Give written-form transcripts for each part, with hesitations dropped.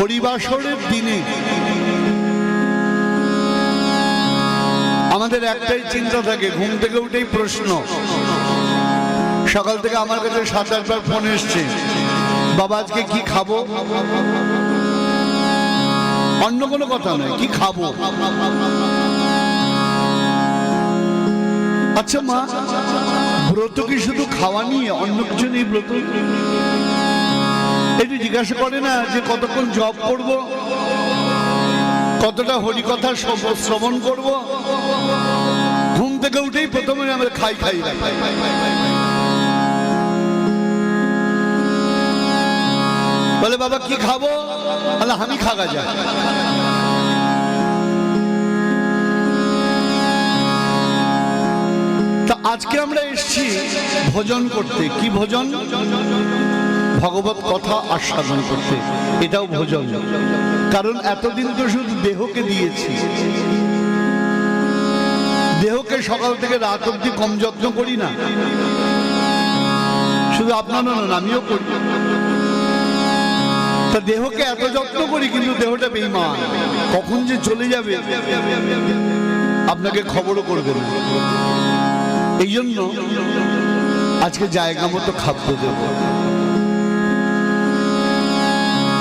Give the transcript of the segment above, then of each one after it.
হরিবাসরের দিনে আমাদের একটাই চিন্তা থাকে, ঘুম থেকে উঠেই প্রশ্ন। সকাল থেকে আমার কাছে 7-8 বার ফোন এসছে, বাবা আজকে কি খাবো? অন্য কোনো কথা নয়, কি খাবো? আচ্ছা মা, ব্রত কি শুধু খাওয়া নিয়ে, অন্য কিছু নেই ব্রত? একটু জিজ্ঞাসা করে না যে কতক্ষণ জপ করব, কতটা হরিকথা শ্রবণ করব? ঘুম থেকে উঠেই প্রথমে আমরা খাই খাই বলে বাবা কি খাবো? বলে আমি খাগা যা। তা আজকে আমরা এসেছি ভোজন করতে। কি ভোজন? ভগবত কথা আস্বাদন করতে, এটাও ভোজন। কারণ এতদিন তো শুধু দেহকে দিয়েছি, দেহকে সকাল থেকে রাত অব্দি কম যত্ন করি না। শুধু আপনার নন, আমিও করি। তা দেহকে এত যত্ন করি, কিন্তু দেহটা বেঈমান, কখন যে চলে যাবে আপনাকে খবরও করবে না। এই জন্য আজকে জায়গা মতো খাদ্য দেব।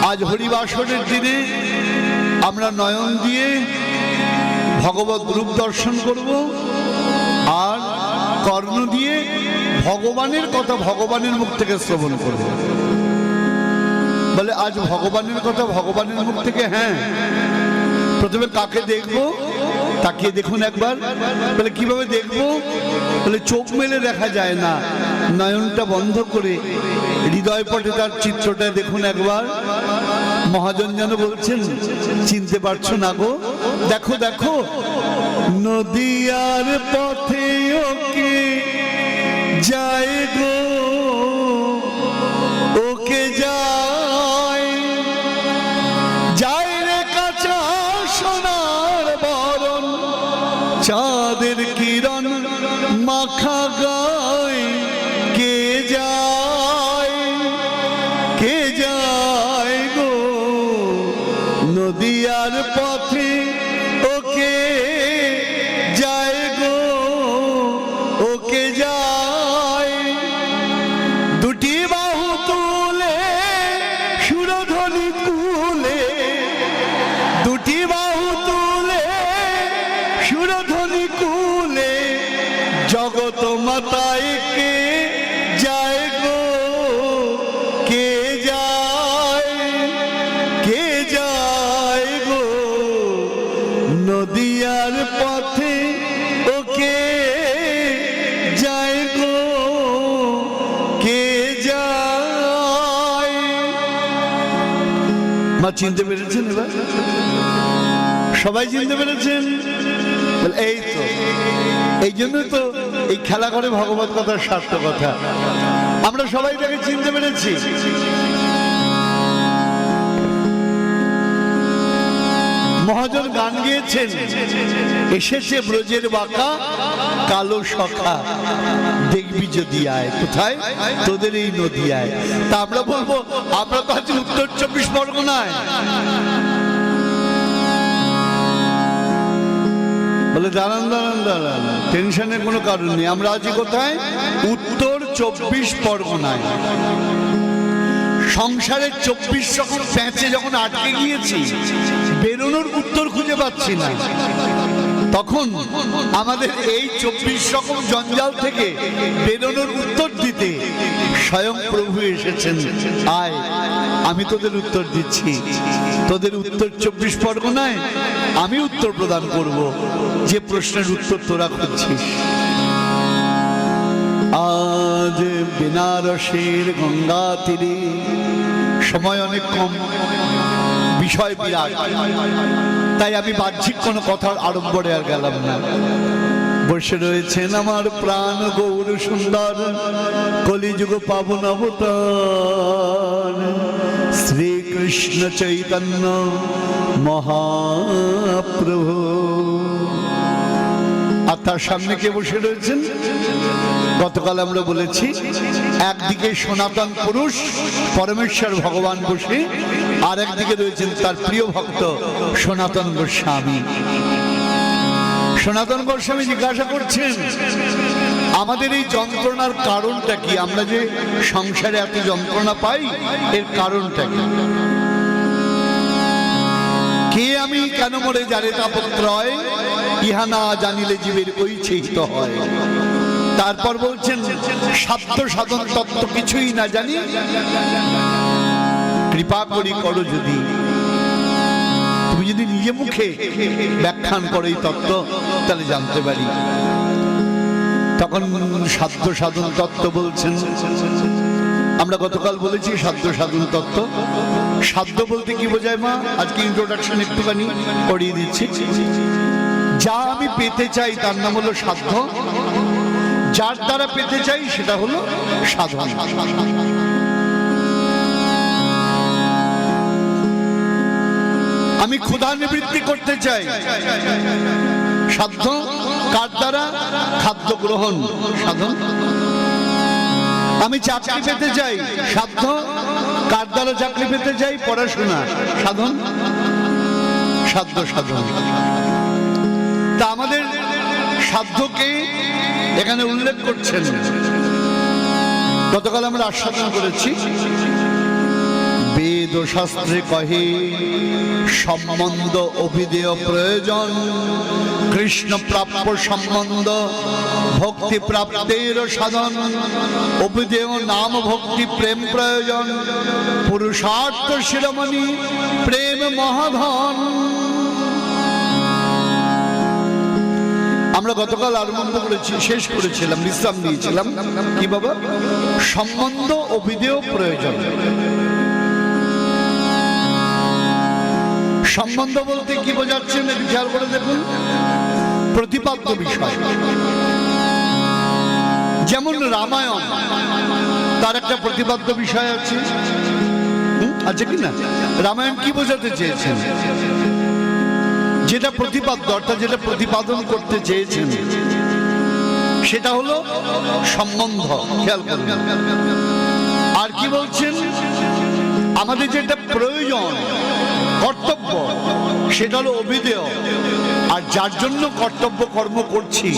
আজ হরিবাসরের দিনে আমরা নয়ন দিয়ে ভগবত রূপ দর্শন করব, আর কর্ণ দিয়ে ভগবানের কথা ভগবানের মুখ থেকে শ্রবণ করব। বলে আজ ভগবানের কথা ভগবানের মুখ থেকে? হ্যাঁ। প্রথমে কাকে দেখবো? তাকিয়ে দেখুন একবার। বলে কিভাবে দেখবো? বলে চোখ মেলে দেখা যায় না, নয়নটা বন্ধ করে হৃদয় পটে তার চিত্রটা দেখুন একবার। মহাজন যেন বলছেন, চিনতে পারছো না গো? দেখো দেখো, নদিয়ার পথে ওকে যায় গো, ওকে যায়, যায় রে কাঁচা সোনার বরণ, চাঁদের কিরণ মাখা গায়, কে যায়, কে যায় গো নদিয়ার পথে ওকে যায় গো, ওকে যায়। দুটি বাহু তুলে সুরধ্বনি তুলে, দুটি বাহু তুলে সুরধ্বনি কুলে, জগত মাতায় কে যায় গো, কে যায়, কে যায় গো নদিয়ার পথে ওকে যায় গো, কে যায়। মা চিনতে পেরেছেন? এবার সবাই চিনতে পেরেছেন? এই তো, এই জন্য তো এই খেলা করে ভগবত কথার সার্থকতা। আমরা সবাই তাকে চিনতে পেরেছি। মহাজন গান গেয়েছেন, এসেছে ব্রজের বাঁকা কালো সখা, দেখবি যদি আয়। কোথায়? তোদের এই নদিয়ায়। তা আমরা বলবো, আমরা তো আছি উত্তর 24 পরগনায়। বলে দাঁড়ান দাঁড়ান দাঁড়ান, টেনশনের কোনো কারণ নেই। আমরা আছি কোথায়? উত্তর 24 পরগনায়। সংসারের 24 রকম প্যাঁচে যখন আটকে গিয়েছি, বেরোনোর উত্তর খুঁজে পাচ্ছি না, তখন আমাদের এই 24 রকম জঞ্জাল থেকে বেরোনোর উত্তর দিতে স্বয়ং প্রভু এসেছেন। আয়, আমি তোদের উত্তর দিচ্ছি। তোদের উত্তর 24 পরগনায়, আমি উত্তর প্রদান করব যে প্রশ্নের উত্তর তোরা খুঁজছিস। আজ বেনারসের গঙ্গা তীরে, সময় অনেক কম, বিষয় বিরাট, তাই আমি বাহ্যিক কোনো কথার আড়ম্বরে আর গেলাম না। বসে রয়েছেন আমার প্রাণ গৌর সুন্দর কলিযুগ পাবন অবতার শ্রীকৃষ্ণ চৈতন্য মহাপ্রভু। আর তার সামনে কে বসে রয়েছেন? গতকাল আমরা বলেছি, একদিকে সনাতন পুরুষ পরমেশ্বর ভগবান বসে, আর একদিকে রয়েছেন তার প্রিয় ভক্ত সনাতন গোস্বামী। সনাতন গোস্বামী জিজ্ঞাসা করছেন, আমাদের এই যন্ত্রণার কারণটা কি? আমরা যে সংসারে এত যন্ত্রণা পাই, এর কারণটা কি? কে আমি কেন মরে যারে তাপত্রয়, ইহা না জানিলে জীবের কৈচিত হয়। তারপর বলছেন, সাধ্য সাধন তত্ত্ব কিছুই না জানি, কৃপা করি করো যদি। তুমি যদি নিজে মুখে ব্যাখ্যান করো এই তত্ত্ব, তাহলে জানতে পারি। তখন সাধ্য সাধন তত্ত্ব বলছেন। আমরা গতকাল বলেছি সাধ্য সাধন তত্ত্ব। সাধ্য বলতে কি বোঝায় মা? আজকে ইন্ট্রোডাকশন একটুখানি করিয়ে দিচ্ছি। যা আমি পেতে চাই তার নাম হলো সাধ্য, যার দ্বারা পেতে চাই সেটা হলো সাধন। আমি ক্ষুধা নিবৃত্তি করতে চাই, সাধ্য। কার দ্বারা? খাদ্য গ্রহণ, সাধন। আমি চাকরি পেতে চাই, সাধ্য। কার দ্বারা চাকরি পেতে চাই? পড়াশোনা, সাধন। সাধ্য সাধন। তা আমাদের সাধ্যকে এখানে উল্লেখ করছেন। গতকাল আমরা আস্বাদন করেছি, বেদ শাস্ত্রে কহে সম্বন্ধ অভিধেয় প্রয়োজন, কৃষ্ণ প্রাপ্য সম্বন্ধ ভক্তি প্রাপ্তের সাধন, অভিধেয় নাম ভক্তি প্রেম প্রয়োজন, পুরুষার্থ শিরোমণি প্রেম মহাধন। আমরা গতকাল আরম্ভ করেছি, শেষ করেছিলাম, বিশ্রাম নিয়েছিলাম কি বাবা? সম্বন্ধ অভিধেয় প্রয়োজন। সম্বন্ধ বলতে কি বোঝাচ্ছেন একটু খেয়াল করে দেখুন। প্রতিপাদ্য বিষয়, যেমন রামায়ণ, তার একটা প্রতিপাদ্য বিষয় আছে, আছে কি না? রামায়ণ কি বোঝাতে চেয়েছেন? যেটা প্রতিপাদ্য, অর্থাৎ যেটা প্রতিপাদন করতে চেয়েছেন, সেটা হলো সম্বন্ধ। খেয়াল করুন। আর কি বলছেন? আমাদের যেটা প্রয়োজন, কর্তব্য, সেটা হলো অভিধেয়। আর যার জন্য কর্তব্য কর্ম করছি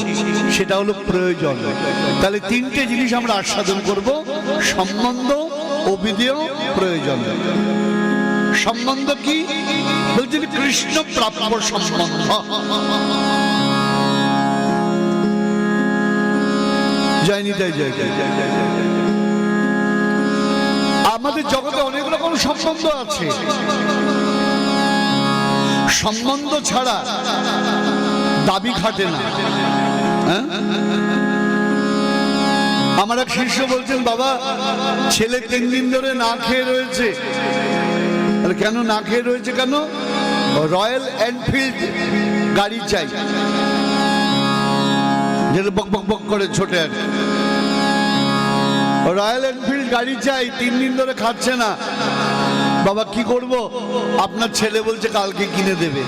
সেটা হলো প্রয়োজন। তাহলে তিনটে জিনিস আমরা আস্বাদন করব: সম্বন্ধ, অভিধেয়, প্রয়োজন। সম্বন্ধ কি বলছেন? কৃষ্ণ প্রাপ্য সম্বন্ধ। জয় নিতাই জয় জয় জয় জয়। আমাদের জগতে অনেক রকম সম্বন্ধ আছে। সম্বন্ধ ছাড়া দাবি খাটে না। আমার এক শিষ্য বলছেন, বাবা ছেলে 3 দিন ধরে না খেয়ে রয়েছে। কেন না খেয়ে রয়েছে? কেন? রয়্যাল এনফিল্ড গাড়ি চাই, যেটা বক বক বক করে ছোটে আর। রয়্যাল এনফিল্ড গাড়ি চাই, 3 দিন ধরে খাচ্ছে না। বাবা কি করব? আপনার ছেলে বলছে কালকে কিনে দেবে।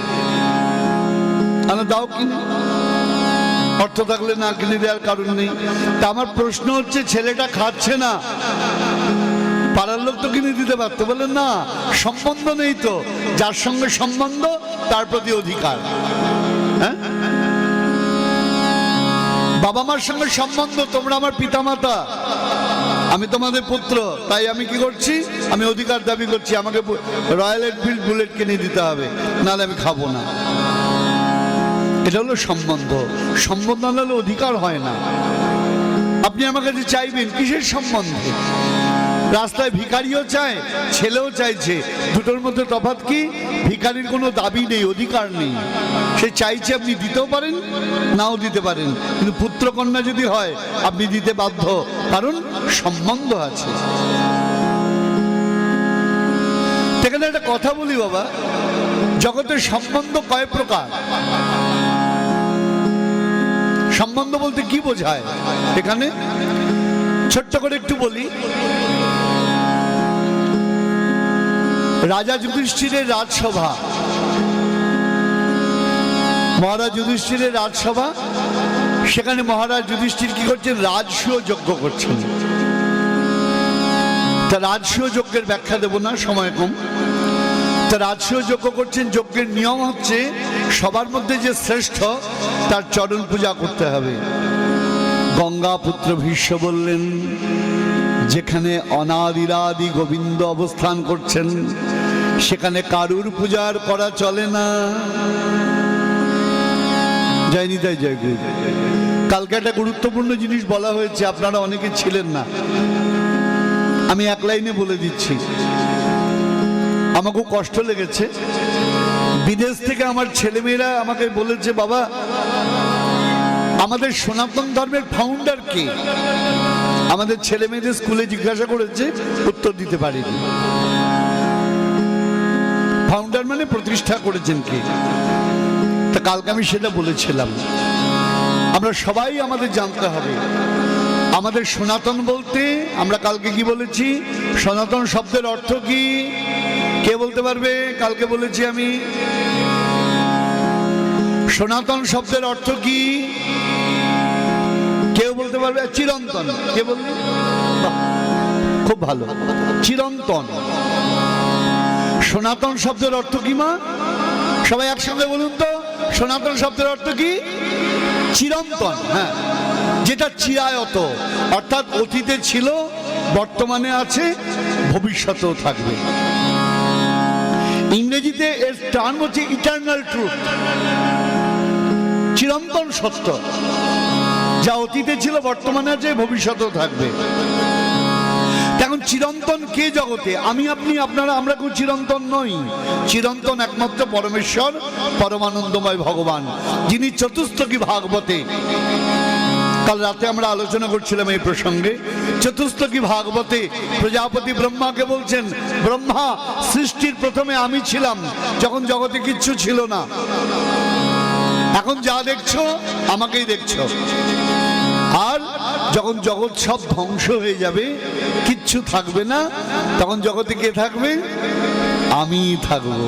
দাও কিনে, অর্থ থাকলে না কিনে দেওয়ার কারণ নেই। তা আমার প্রশ্ন হচ্ছে, ছেলেটা খাচ্ছে না, পাড়ার লোক তো কিনে দিতে পারতো। বলেন না, সম্বন্ধ নেই তো। যার সঙ্গে সম্বন্ধ তার প্রতি অধিকার। হ্যাঁ, বাবা মার সঙ্গে সম্বন্ধ, তোমরা আমার পিতামাতা, আমি তোমাদের পুত্র, তাই আমি কি করছি? আমি অধিকার দাবি করছি, আমাকে রয়্যাল এনফিল্ড বুলেট কিনে দিতে হবে, নাহলে আমি খাবো না। এটা হলো সম্বন্ধ। সম্বন্ধ নাহলে অধিকার হয় না। আপনি আমার কাছে চাইবেন কিসের সম্বন্ধে? রাস্তায় ভিখারিও চায়, ছেলেও চাইছে, দুটোর মধ্যে তফাৎ কি? ভিখারির কোনো দাবি নেই, অধিকার নেই। সে চাইছে, আপনি দিতেও পারেন, নাও দিতে পারেন, কিন্তু পুত্র কন্যা যদি হয় আপনি দিতে বাধ্য, কারণ সম্বন্ধ আছে। সেখানে একটা কথা বলি বাবা, জগতের সম্বন্ধ কয় প্রকার? সম্বন্ধ বলতে কি বোঝায় এখানে? ছোট্ট করে একটু বলি। রাজা যুধিষ্ঠিরের রাজসভা, মহারাজ যুধিষ্ঠিরের রাজসভা, সেখানে মহারাজ যুধিষ্ঠির কি করছেন? রাজসূয় যজ্ঞ করছেন। তা রাজসূয় যজ্ঞের ব্যাখ্যা দেব না, সময় কম। তা রাজসূয় যজ্ঞ করছেন, যজ্ঞের নিয়ম হচ্ছে সবার মধ্যে যে শ্রেষ্ঠ তার চরণ পূজা করতে হবে। গঙ্গা পুত্র ভীষ্ম বললেন, যেখানে অনাদিরাদি গোবিন্দ অবস্থান করছেন সেখানে কারুর পূজার করা চলে না। জয়নি তাই জয় গুরু। কালকে একটা গুরুত্বপূর্ণ জিনিস বলা হয়েছে, আপনারা অনেকে ছিলেন না, আমি এক লাইনে বলে দিচ্ছি। আমার খুব কষ্ট লেগেছে, বিদেশ থেকে আমার ছেলেমেয়েরা আমাকে বলেছে, বাবা আমাদের সনাতন ধর্মের ফাউন্ডার কে? আমাদের ছেলে মেয়েদের স্কুলে জিজ্ঞাসা করেছে, উত্তর দিতে পারিনি। ফাউন্ডার মানে প্রতিষ্ঠা করেছেন কে? তা কালকে আমি সেটা বলেছিলাম। আমরা সবাই আমাদের জানতে হবে আমাদের সনাতন বলতে আমরা কালকে কি বলেছি, সনাতন শব্দের অর্থ কি কে বলতে পারবে? কালকে বলেছি আমি, সনাতন শব্দের অর্থ কি কেউ বলতে পারবে? চিরন্তন। কে বলবে? খুব ভালো, চিরন্তন। সনাতন শব্দের অর্থ কি মা? সবাই একসঙ্গে বলুন তো, সনাতন শব্দের অর্থ কি? চিরন্তন। হ্যাঁ, যেটা চিরায়ত, অর্থাৎ অতীতে ছিল, বর্তমানে আছে, ভবিষ্যতেও থাকবে। ইংরেজিতে এর টার্ম হচ্ছে ইটারনাল ট্রুথ, চিরন্তন সত্য, যা অতীতে ছিল, বর্তমানে আছে, ভবিষ্যতেও থাকবে। এখন চিরন্তন কে জগতে? আমি, আপনি, আপনারা, আমরা কেউ চিরন্তন নই। চিরন্তন একমাত্র পরমেশ্বর, পরমানন্দময় ভগবান, যিনি চতুস্তকী ভাগবতে, কাল রাতে আমরা আলোচনা করছিলাম এই প্রসঙ্গে, চতুস্তকী ভাগবতে প্রজাপতি ব্রহ্মাকে বলছেন, ব্রহ্মা সৃষ্টির প্রথমে আমি ছিলাম, যখন জগতে কিচ্ছু ছিল না। এখন যা দেখছো আমাকেই দেখছো, আর যখন জগৎ সব ধ্বংস হয়ে যাবে, কিচ্ছু থাকবে না, তখন জগতে কে থাকবে? আমি থাকবো।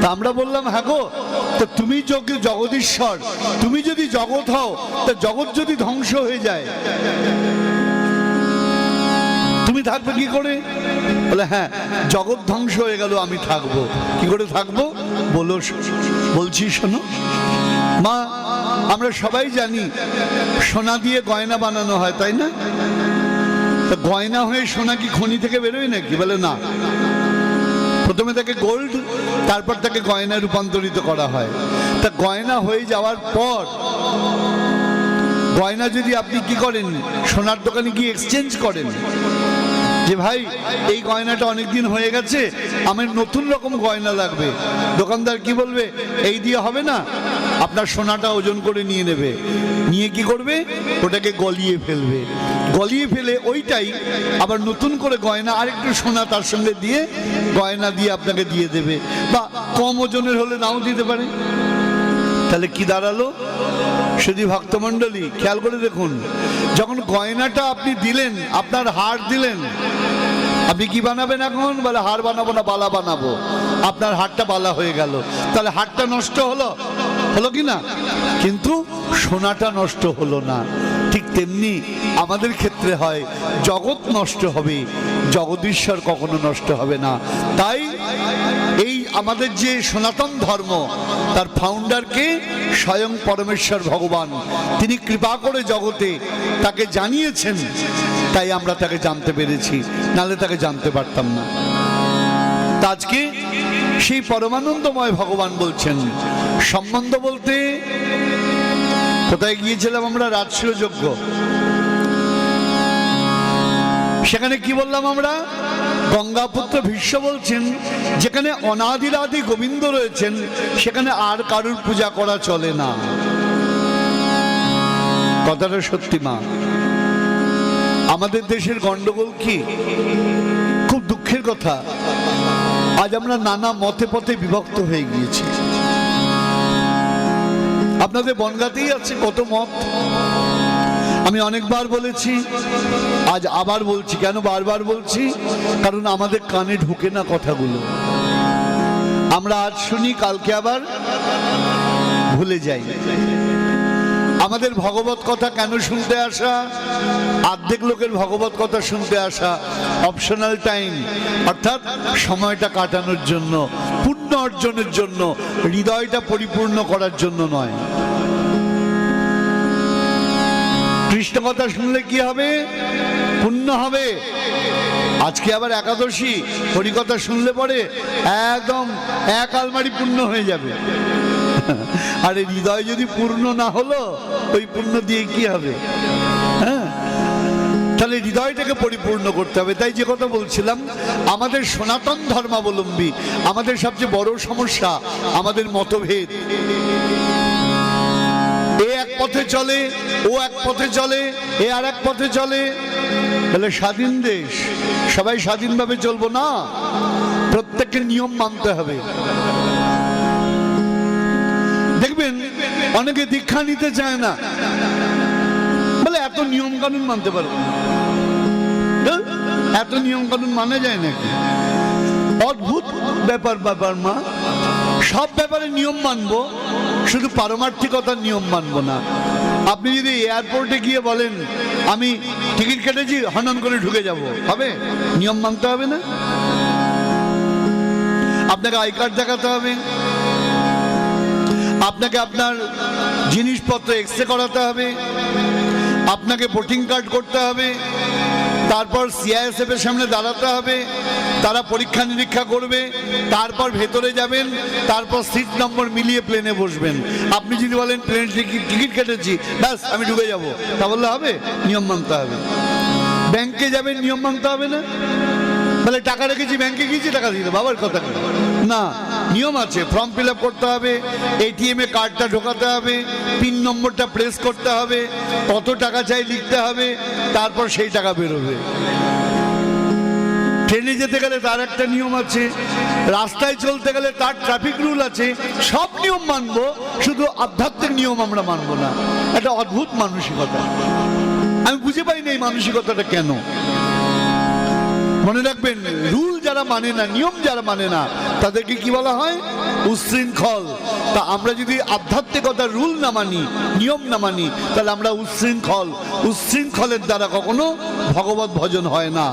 তা আমরা বললাম, হ্যাঁ গো, তা তুমি জগদীশ্বর, তুমি যদি জগৎ হও, তা জগৎ যদি ধ্বংস হয়ে যায় তুমি থাকবে কি করে? বলে, হ্যাঁ, জগৎ ধ্বংস হয়ে গেল, আমি থাকবো। কি করে থাকবো বলো? বলছি শোনো মা, আমরা সবাই জানি সোনা দিয়ে গয়না বানানো হয়, তাই না? তা গয়না হয়ে সোনা কি খনি থেকে বেরোয় নাকি? বলে না, প্রথমে তাকে গোল্ড, তারপর তাকে গয়নায় রূপান্তরিত করা হয়। তা গয়না হয়ে যাওয়ার পর গয়না যদি আপনি কি করেন, সোনার দোকানে গিয়ে এক্সচেঞ্জ করেন, যে ভাই এই গয়নাটা অনেকদিন হয়ে গেছে, আমার নতুন রকম গয়না লাগবে, দোকানদার কি বলবে? এই দিয়ে হবে না, আপনার সোনাটা ওজন করে নিয়ে নেবে, নিয়ে কি করবে? ওটাকে গলিয়ে ফেলবে, গলিয়ে ফেলে ওইটাই আবার নতুন করে গয়না, আরেকটু সোনা তার সঙ্গে দিয়ে গয়না দিয়ে আপনাকে দিয়ে দেবে, বা কম ওজনের হলে নাও দিতে পারে। তাহলে কি দাঁড়ালো? শুধু ভক্তমণ্ডলী খেয়াল করে দেখুন, যখন গয়নাটা আপনি দিলেন, আপনার হার দিলেন, আপনি কি বানাবেন এখন? বলে হার বানাবো না, বালা বানাবো। আপনার হারটা বালা হয়ে গেল, তাহলে হারটা নষ্ট হলো, হলো কি না? কিন্তু সোনাটা নষ্ট হলো না। ঠিক তেমনি আমাদের ক্ষেত্রে হয়, জগৎ নষ্ট হবে, জগদীশ্বর কখনো নষ্ট হবে না। তাই এই আমাদের যে সনাতন ধর্ম, তার ফাউন্ডারকে স্বয়ং পরমেশ্বর ভগবান, তিনি কৃপা করে জগতে তাকে জানিয়েছেন, তাই আমরা তাকে জানতে পেরেছি, নাহলে তাকে জানতে পারতাম না। আজকে সেই পরমানন্দময় ভগবান বলছেন, সম্বন্ধ বলতে কোথায় গিয়েছিলাম আমরা? রাজসূয় যজ্ঞ। সেখানে কি বললাম আমরা? গঙ্গাপুত্র ভীষ্ম বলছেন, যেখানে অনাদিরাদি গোবিন্দ রয়েছেন সেখানে আর কারুর পূজা করা চলে না। কথাটা সত্যি মা। আমাদের দেশের গন্ডগোল কি, খুব দুঃখের কথা, আজ আমরা নানা মতে পথে বিভক্ত হয়ে গিয়েছি। আপনাদের বনগাঁতেই আছে কত মত। আমি অনেকবার বলেছি, আজ আবার বলছি। কেন বারবার বলছি? কারণ আমাদের কানে ঢুকে না কথাগুলো। আমরা আজ শুনি, কালকে আবার ভুলে যাই। আমাদের ভগবত কথা কেন শুনতে আসা? অর্ধেক লোকের ভগবত কথা শুনতে আসা অপশনাল টাইম, অর্থাৎ সময়টা কাটানোর জন্য, পুণ্য অর্জনের জন্য, হৃদয়টা পরিপূর্ণ করার জন্য নয়। কৃষ্ণ কথা শুনলে কি হবে? পুণ্য হবে। আজকে আবার একাদশী, হরিকথা শুনলে পরে একদম এক আলমারি পুণ্য হয়ে যাবে। আরে হৃদয় যদি পূর্ণ না হলো ওই পুণ্য দিয়ে কি হবে? হ্যাঁ, তাহলে হৃদয়টাকে পরিপূর্ণ করতে হবে। তাই যে কথা বলছিলাম, আমাদের সনাতন ধর্মাবলম্বী আমাদের সবচেয়ে বড় সমস্যা আমাদের মতভেদ। এ এক পথে চলে, ও এক পথে চলে, এ আর এক পথে চলে। তাহলে স্বাধীন দেশ, সবাই স্বাধীনভাবে চলবো না, প্রত্যেকের নিয়ম মানতে হবে। দেখবেন অনেকে দীক্ষা নিতে চায় না, বলে এত নিয়ম কানুন মানতে পারবো না। এত নিয়ম কানুন মানা যায় নাকি? অদ্ভুত ব্যাপার মা। সব ব্যাপারে নিয়ম মানবো, শুধু পারমার্থিকতার নিয়ম মানবো না। আপনি যদি এয়ারপোর্টে গিয়ে বলেন আমি টিকিট কেটেছি, হনন করে ঢুকে যাব, হবে? নিয়ম মানতে হবে না? আপনাকে আই কার্ড দেখাতে হবে, আপনাকে আপনার জিনিসপত্র এক্সরে করাতে হবে, আপনাকে ভোটিং কার্ড করতে হবে, তারপর সিআইএসএফ এর সামনে দাঁড়াতে হবে, তারা পরীক্ষা নিরীক্ষা করবে, তারপর ভেতরে যাবেন, তারপর সিট নম্বর মিলিয়ে প্লেনে বসবেন। আপনি যদি বলেন প্লেন টিকিট কেটেছি, ব্যাস আমি ঢুকে যাব, তা বললে হবে? নিয়ম মানতে হবে। ব্যাংকে যাবেন, নিয়ম মানতে হবে না? বলে টাকা রেখেছি ব্যাংকে, গিয়েছি টাকা দিয়ে দেবো, বাবার কথা না, নিয়ম আছে। ফর্ম ফিল আপ করতে হবে, এটিএম এ কার্ডটা ঢোকাতে হবে, পিন নম্বরটা প্রেস করতে হবে, কত টাকা চাই লিখতে হবে, তারপর সেই টাকা বেরোবে। ট্রেনে যেতে গেলে তার একটা নিয়ম আছে, রাস্তায় চলতে গেলে তার ট্রাফিক রুল আছে। সব নিয়ম মানবো, শুধু আধ্যাত্মিক নিয়ম আমরা মানবো না। একটা অদ্ভুত মানসিকতা, আমি বুঝে পাই না এই মানসিকতাটা কেন। মনে রাখবেন, রুল যারা মানে না, নিয়ম যারা মানে না, তাদেরকে কি বলা হয়? উচ্ছৃঙ্খল। তা আমরা যদি আধ্যাত্মিকতার রুল না মানি, নিয়ম না মানি, তাহলে আমরা উচ্ছৃঙ্খল। উচ্ছৃঙ্খলের দ্বারা কখনো ভগবত ভজন হয় না।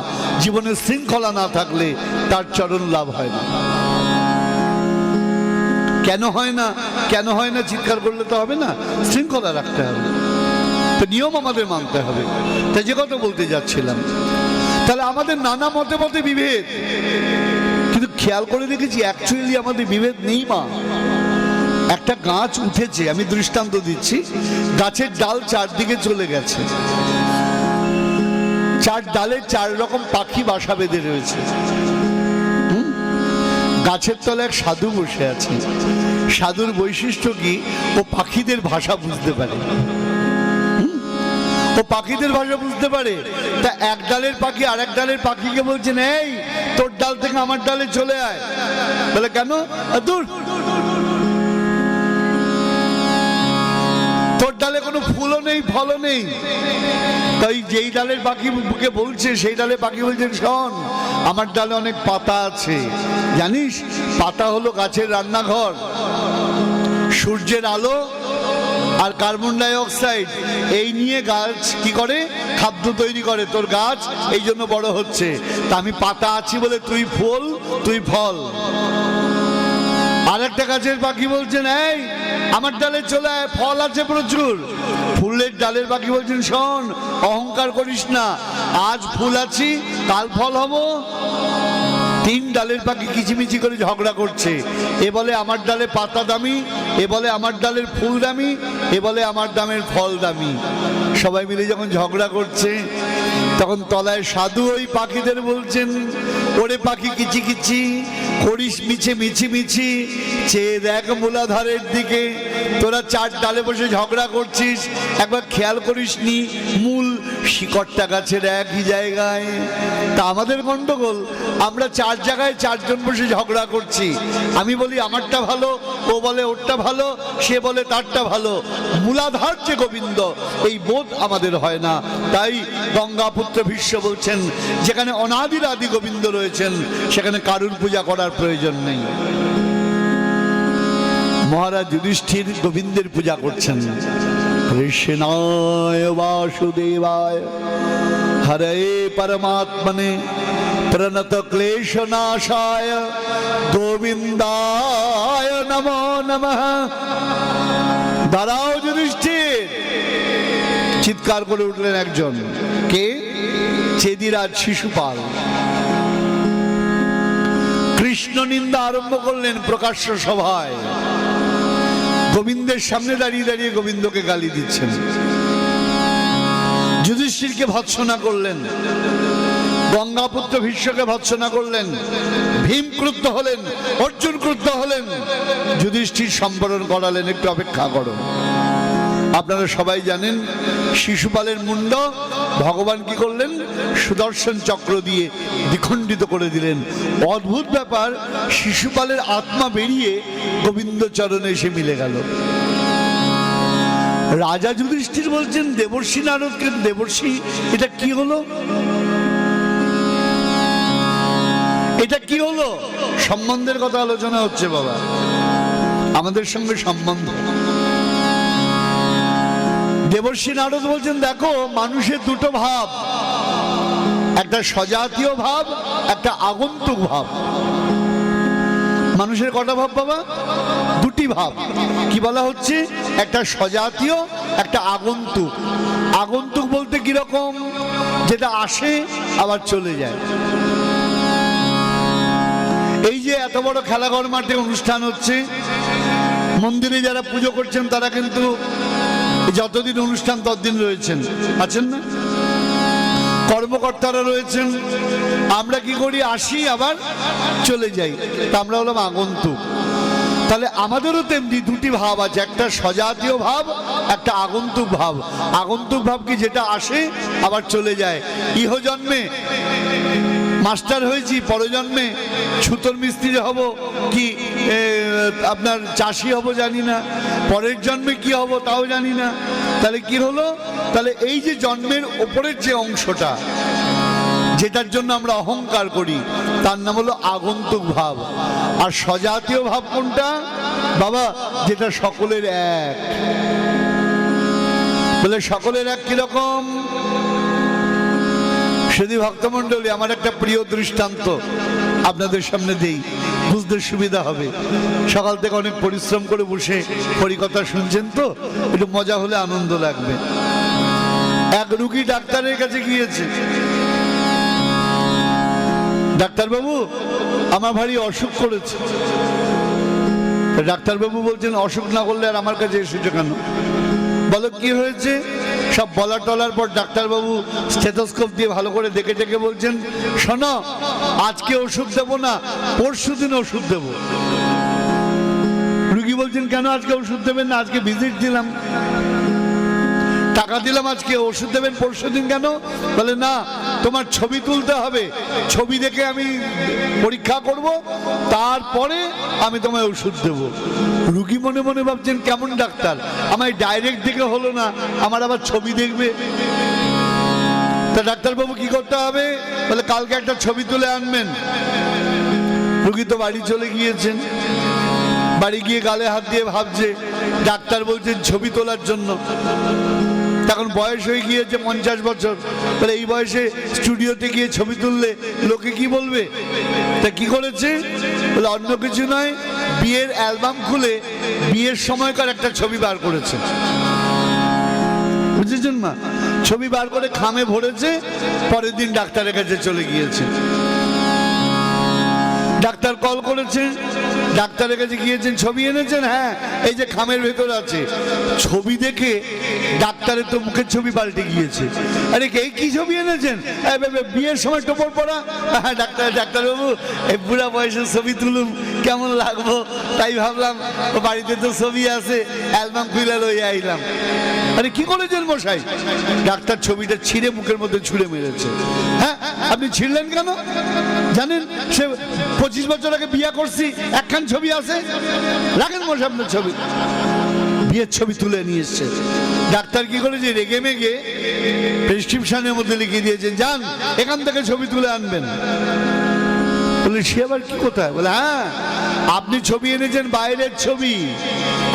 জীবনে শৃঙ্খলা না থাকলে তার চরণ লাভ হয় না। কেন হয় না? কেন হয় না চিৎকার করলে তো হবে না, শৃঙ্খলা রাখতে হবে, তো নিয়ম আমাদের মানতে হবে। তাই যে কথা বলতে যাচ্ছিলাম, তাহলে আমাদের নানা মতে মতে বিভেদ, কিন্তু খেয়াল করে দেখেছি অ্যাকচুয়ালি আমাদের বিভেদ নেই মা। একটা গাছ উঠেছে, আমি দৃষ্টান্ত দিচ্ছি, গাছের ডাল চারদিকে চলে গেছে, চার ডালে চার রকম পাখি বাসা বেঁধে রয়েছে। গাছের তলে এক সাধু বসে আছে। সাধুর বৈশিষ্ট্য কি? ও পাখিদের ভাষা বুঝতে পারে, ও পাখিদের ভাষা বুঝতে পারে। তা এক ডালের পাখি আরেক ডালের পাখিকে বলছেন, এই তোর ডাল থেকে আমার ডালে চলে আয়। বলে কেন? দূর, তোর ডালে কোনো ফুলও নেই, ফলও নেই। তাই যেই ডালের পাখি বুকে বলছে, সেই ডালে পাখি বলছেন, শোন, আমার ডালে অনেক পাতা আছে, জানিস পাতা হলো গাছের রান্নাঘর। সূর্যের আলো আর কার্বন ডাই অক্সাইড এই নিয়ে গাছ কি করে? খাদ্য তৈরি করে। তোর গাছ এই জন্য বড় হচ্ছে। তা আমি পাতা আছি বলে তুই ফুল, তুই ফল। আরেকটা গাছের পাখি বলছেন, এই আমার ডালে চলে আয়, ফল আছে প্রচুর। ফুলের ডালের পাখি বলছেন, শোন, অহংকার করিস না, আজ ফুল আছি, কাল ফল হব। তিন ডালের পাখি কিচিমিচি করে ঝগড়া করছে। এ বলে আমার ডালে পাতা দামি, এ বলে আমার ডালের ফুল দামি, এ বলে আমার ডালের ফল দামি। সবাই মিলে যখন ঝগড়া করছে, তখন তলায় সাধু ওই পাখিদের বলছেন, ওরে পাখি কিচি কিচি করিস মিছে মিছি মিছি, চেয়ে দেখ মূলাধারের দিকে। তোরা চার ডালে বসে ঝগড়া করছিস, একবার খেয়াল করিসনি মূল শিকড়টা গাছের একই জায়গায়। তা আমাদের গন্ডগোল, আমরা চার জায়গায় চারজন বসে ঝগড়া করছি। আমি বলি আমারটা ভালো, ও বলে ওরটা ভালো, সে বলে তারটা ভালো। মূলাধার যে গোবিন্দ, এই বোধ আমাদের হয় না। তাই গঙ্গাপুত্র ভীষ্ম বলছেন, যেখানে অনাদির আদি গোবিন্দ রয়েছেন, সেখানে কারুর পূজা করার প্রয়োজন নেই। মহারাজ যুধিষ্ঠির গোবিন্দের পূজা করছেন, কৃষ্ণায় বাসুদেবায় হরে পরমাত্মনে প্রণত ক্লেশনাশায় গোবিন্দায় নমো নমঃ। দাঁড়াও যুধিষ্ঠির, চিৎকার করে উঠলেন একজন। কে? চেদিরাজ শিশুপাল। কৃষ্ণ নিন্দা আরম্ভ করলেন প্রকাশ্য সভায়। গোবিন্দের সামনে দাঁড়িয়ে দাঁড়িয়ে গোবিন্দকে গালি দিচ্ছেন। যুধিষ্ঠিরকে ভৎসনা করলেন, গঙ্গাপুত্র ভীষ্মকে ভৎসনা করলেন। ভীম ক্রুদ্ধ হলেন, অর্জুন ক্রুদ্ধ হলেন। যুধিষ্ঠির সম্বরণ করালেন, একটু অপেক্ষা করো। আপনারা সবাই জানেন শিশুপালের মুন্ড ভগবান কি করলেন? সুদর্শন চক্র দিয়ে দ্বিখণ্ডিত করে দিলেন। অদ্ভুত ব্যাপার, শিশুপালের আত্মা বেরিয়ে গোবিন্দ চরণে এসে মিলে গেল। রাজা যুধিষ্ঠির বলছেন দেবর্ষি নারদকে, দেবর্ষি এটা কি হলো? এটা কি হলো? সম্বন্ধের কথা আলোচনা হচ্ছে বাবা, আমাদের সঙ্গে সম্বন্ধ। দেবর্ষি নারদ বলছেন দেখো, মানুষের দুটো ভাব, একটা সজাতীয় ভাব, একটা আগন্তুক ভাব। মানুষের কটা ভাব বাবা? দুটি ভাব। কি বলা হচ্ছে? একটা সজাতীয়, একটা আগন্তুক। আগন্তুক বলতে কিরকম? যেটা আসে আবার চলে যায়। এই যে এত বড় খেলাঘর মাঠে অনুষ্ঠান হচ্ছে, মন্দিরে যারা পুজো করছেন তারা কিন্তু যতদিন অনুষ্ঠান ততদিন রয়েছেন, আছেন না? কর্মকর্তারা রয়েছেন। আমরা কি করি? আসি আবার চলে যাই, তা আমরা হলাম আগন্তুক। তাহলে আমাদেরও তেমনি দুটি ভাব আছে, একটা সজাতীয় ভাব, একটা আগন্তুক ভাব। আগন্তুক ভাব কি? যেটা আসে আবার চলে যায়। ইহজন্মে মাস্টার হয়েছি, পরজন্মে ছুতোর মিস্ত্রি হব, কি আপনার চাষি হব জানি না, পরের জন্মে কি হব তাও জানি না। তাহলে কি হলো? তাহলে এই যে জন্মের ওপরের যে অংশটা, যেটার জন্য আমরা অহংকার করি, তার নাম হলো আগন্তুক ভাব। আর সজাতীয় ভাব কোনটা বাবা? যেটা সকলের এক। বলে সকলের এক কিরকম? সেদি ভক্তমণ্ডলী, আমার একটা প্রিয় দৃষ্টান্ত আপনাদের সামনে দেই, বুঝতে সুবিধা হবে। সকাল থেকে অনেক পরিশ্রম করে বসে হরিকথা শুনছেন তো, একটু মজা হলে আনন্দ লাগবে। এক রুগী ডাক্তারের কাছে গিয়েছে। ডাক্তারবাবু, আমার ভারী অসুখ করেছে। ডাক্তারবাবু বলছেন অসুখ না করলে আর আমার কাছে এসেছো কেন? বলো কি হয়েছে? সব বলা টলার পর ডাক্তারবাবু স্টেথোস্কোপ দিয়ে ভালো করে দেখে দেখে বলছেন, শোনো, আজকে ওষুধ দেবো না, পরশু দিন ওষুধ দেবো। রুগী বলছেন কেন আজকে ওষুধ দেবেন না? আজকে ভিজিট দিলাম, টাকা দিলাম, আজকে ওষুধ দেবেন পরশু দিন কেন? বলে না, তোমার ছবি তুলতে হবে, ছবি দেখে আমি পরীক্ষা করব, তারপরে আমি তোমায় ওষুধ দেব। রুগী মনে মনে ভাবছেন কেমন ডাক্তার, আমায় ডাইরেক্ট দেখে হলো না, আমার আবার ছবি দেখবে। তা ডাক্তারবাবু কি করতে হবে? বলে কালকে একটা ছবি তুলে আনবেন। রুগী তো বাড়ি চলে গিয়েছেন। বাড়ি গিয়ে গালে হাত দিয়ে ভাবছে, ডাক্তার বলছেন ছবি তোলার জন্য। তখন বয়স হয়ে গিয়েছে 50 বছর। তাহলে এই বয়সে স্টুডিওতে গিয়ে ছবি তুললে লোকে কি বলবে? তা কি করেছে? বলে অন্য কিছু নয়, বিয়ের অ্যালবাম খুলে বিয়ের সময়কার একটা ছবি বার করেছে। বুঝেছেন মা? ছবি বার করে খামে ভরেছে, পরের দিন ডাক্তারের কাছে চলে গিয়েছে। ডাক্তার কল করেছে, ডাক্তারের কাছে গিয়েছেন, ছবি এনেছেন? হ্যাঁ, এই যে খামের ভেতর আছে। ছবি দেখে ডাক্তারের তো মুখের ছবি পাল্টে গিয়েছে। আরে এই কি ছবি এনেছেন? বিয়ের সময় টোপর পড়া। হ্যাঁ ডাক্তারবাবু, এই বুড়া বয়সের ছবি তুলুন, কেমন লাগবো, তাই ভাবলাম বাড়িতে তো ছবি আছে, অ্যালবাম খুলে লই আইলাম। আরে কি করেছেন মশাই? ডাক্তার ছবিটা ছিঁড়ে মুখের মধ্যে ছুঁড়ে মেরেছে। হ্যাঁ, আপনি ছিঁড়লেন কেন? জানেন সে 25 বছর আগে বিয়ে করছি, একখান ছবি আছে, রাখেন মশাই আপনার ছবি। বিয়ের ছবি তুলে নিয়ে এসছে। ডাক্তার কি করেছে? রেগে মেগে প্রেসক্রিপশনের মধ্যে লিখে দিয়েছেন, যান এখান থেকে ছবি তুলে আনবেন। বলে সে আবার কি কোথায়? বলে হ্যাঁ, আপনি ছবি এনেছেন বাইরের ছবি,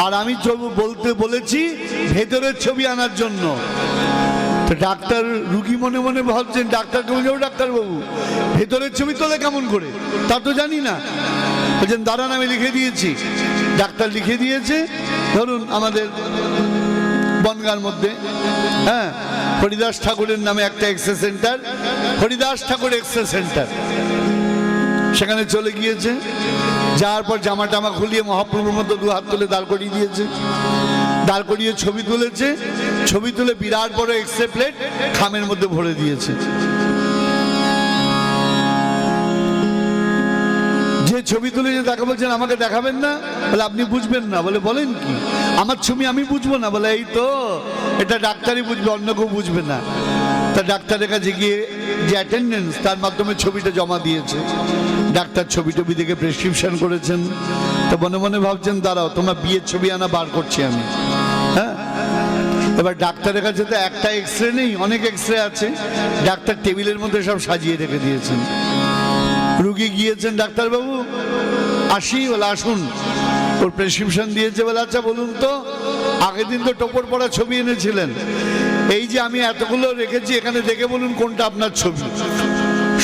আর আমি বলতে বলেছি ভেতরের ছবি আনার জন্য। তো ডাক্তার রুগী মনে মনে ভাবছেন, ডাক্তারকে বলছে, ও ডাক্তারবাবু ভেতরের ছবি তোলে কেমন করে, তা তো জানি না। বলছেন দাঁড়ান আমি লিখে দিয়েছি। ডাক্তার লিখে দিয়েছে, ধরুন আমাদের বনগাঁর মধ্যে, হ্যাঁ, হরিদাস ঠাকুরের নামে একটা এক্সরে সেন্টার, হরিদাস ঠাকুর এক্সরে সেন্টার, সেখানে চলে গিয়েছে। যাওয়ার পর জামা টামা খুলিয়ে মহাপ্রভুর মতো দু হাত তুলে দাঁড় করিয়ে দিয়েছে, দাঁড় করিয়ে ছবি তুলেছে। ছবি তুলে বিরাট বড় এক্সরে প্লেট খামের মধ্যে ভরে দিয়েছে। যে ছবি তুলেছে তাকে বলছেন আমাকে দেখাবেন না? বলে আপনি বুঝবেন না। বলে বলেন কি? আমার ছবি আমি বুঝবো না? বলে এই তো, এটা ডাক্তারই বুঝবে, অন্য কেউ বুঝবে না। তা ডাক্তারের কাছে গিয়ে যে অ্যাটেন্ডেন্স, তার মাধ্যমে ছবিটা জমা দিয়েছে। ডাক্তার ছবি টবি দেখে প্রেসক্রিপশন করেছেন। তো মনে মনে ভাবছেন দাঁড়াও, তোমার বিয়ের ছবি আনা বার করছি আমি। হ্যাঁ, এবার ডাক্তারের কাছে তো একটা এক্সরে নেই, অনেক এক্সরে আছে। ডাক্তার টেবিলের মধ্যে সব সাজিয়ে রেখে দিয়েছেন। রুগী গিয়েছেন, ডাক্তারবাবু আসি? বলে আসুন। ওর প্রেসক্রিপশন দিয়েছে। বলে আচ্ছা বলুন তো, আগের দিন তো টোপর পড়া ছবি এনেছিলেন, এই যে আমি এতগুলো রেখেছি, এখানে দেখে বলুন কোনটা আপনার ছবি।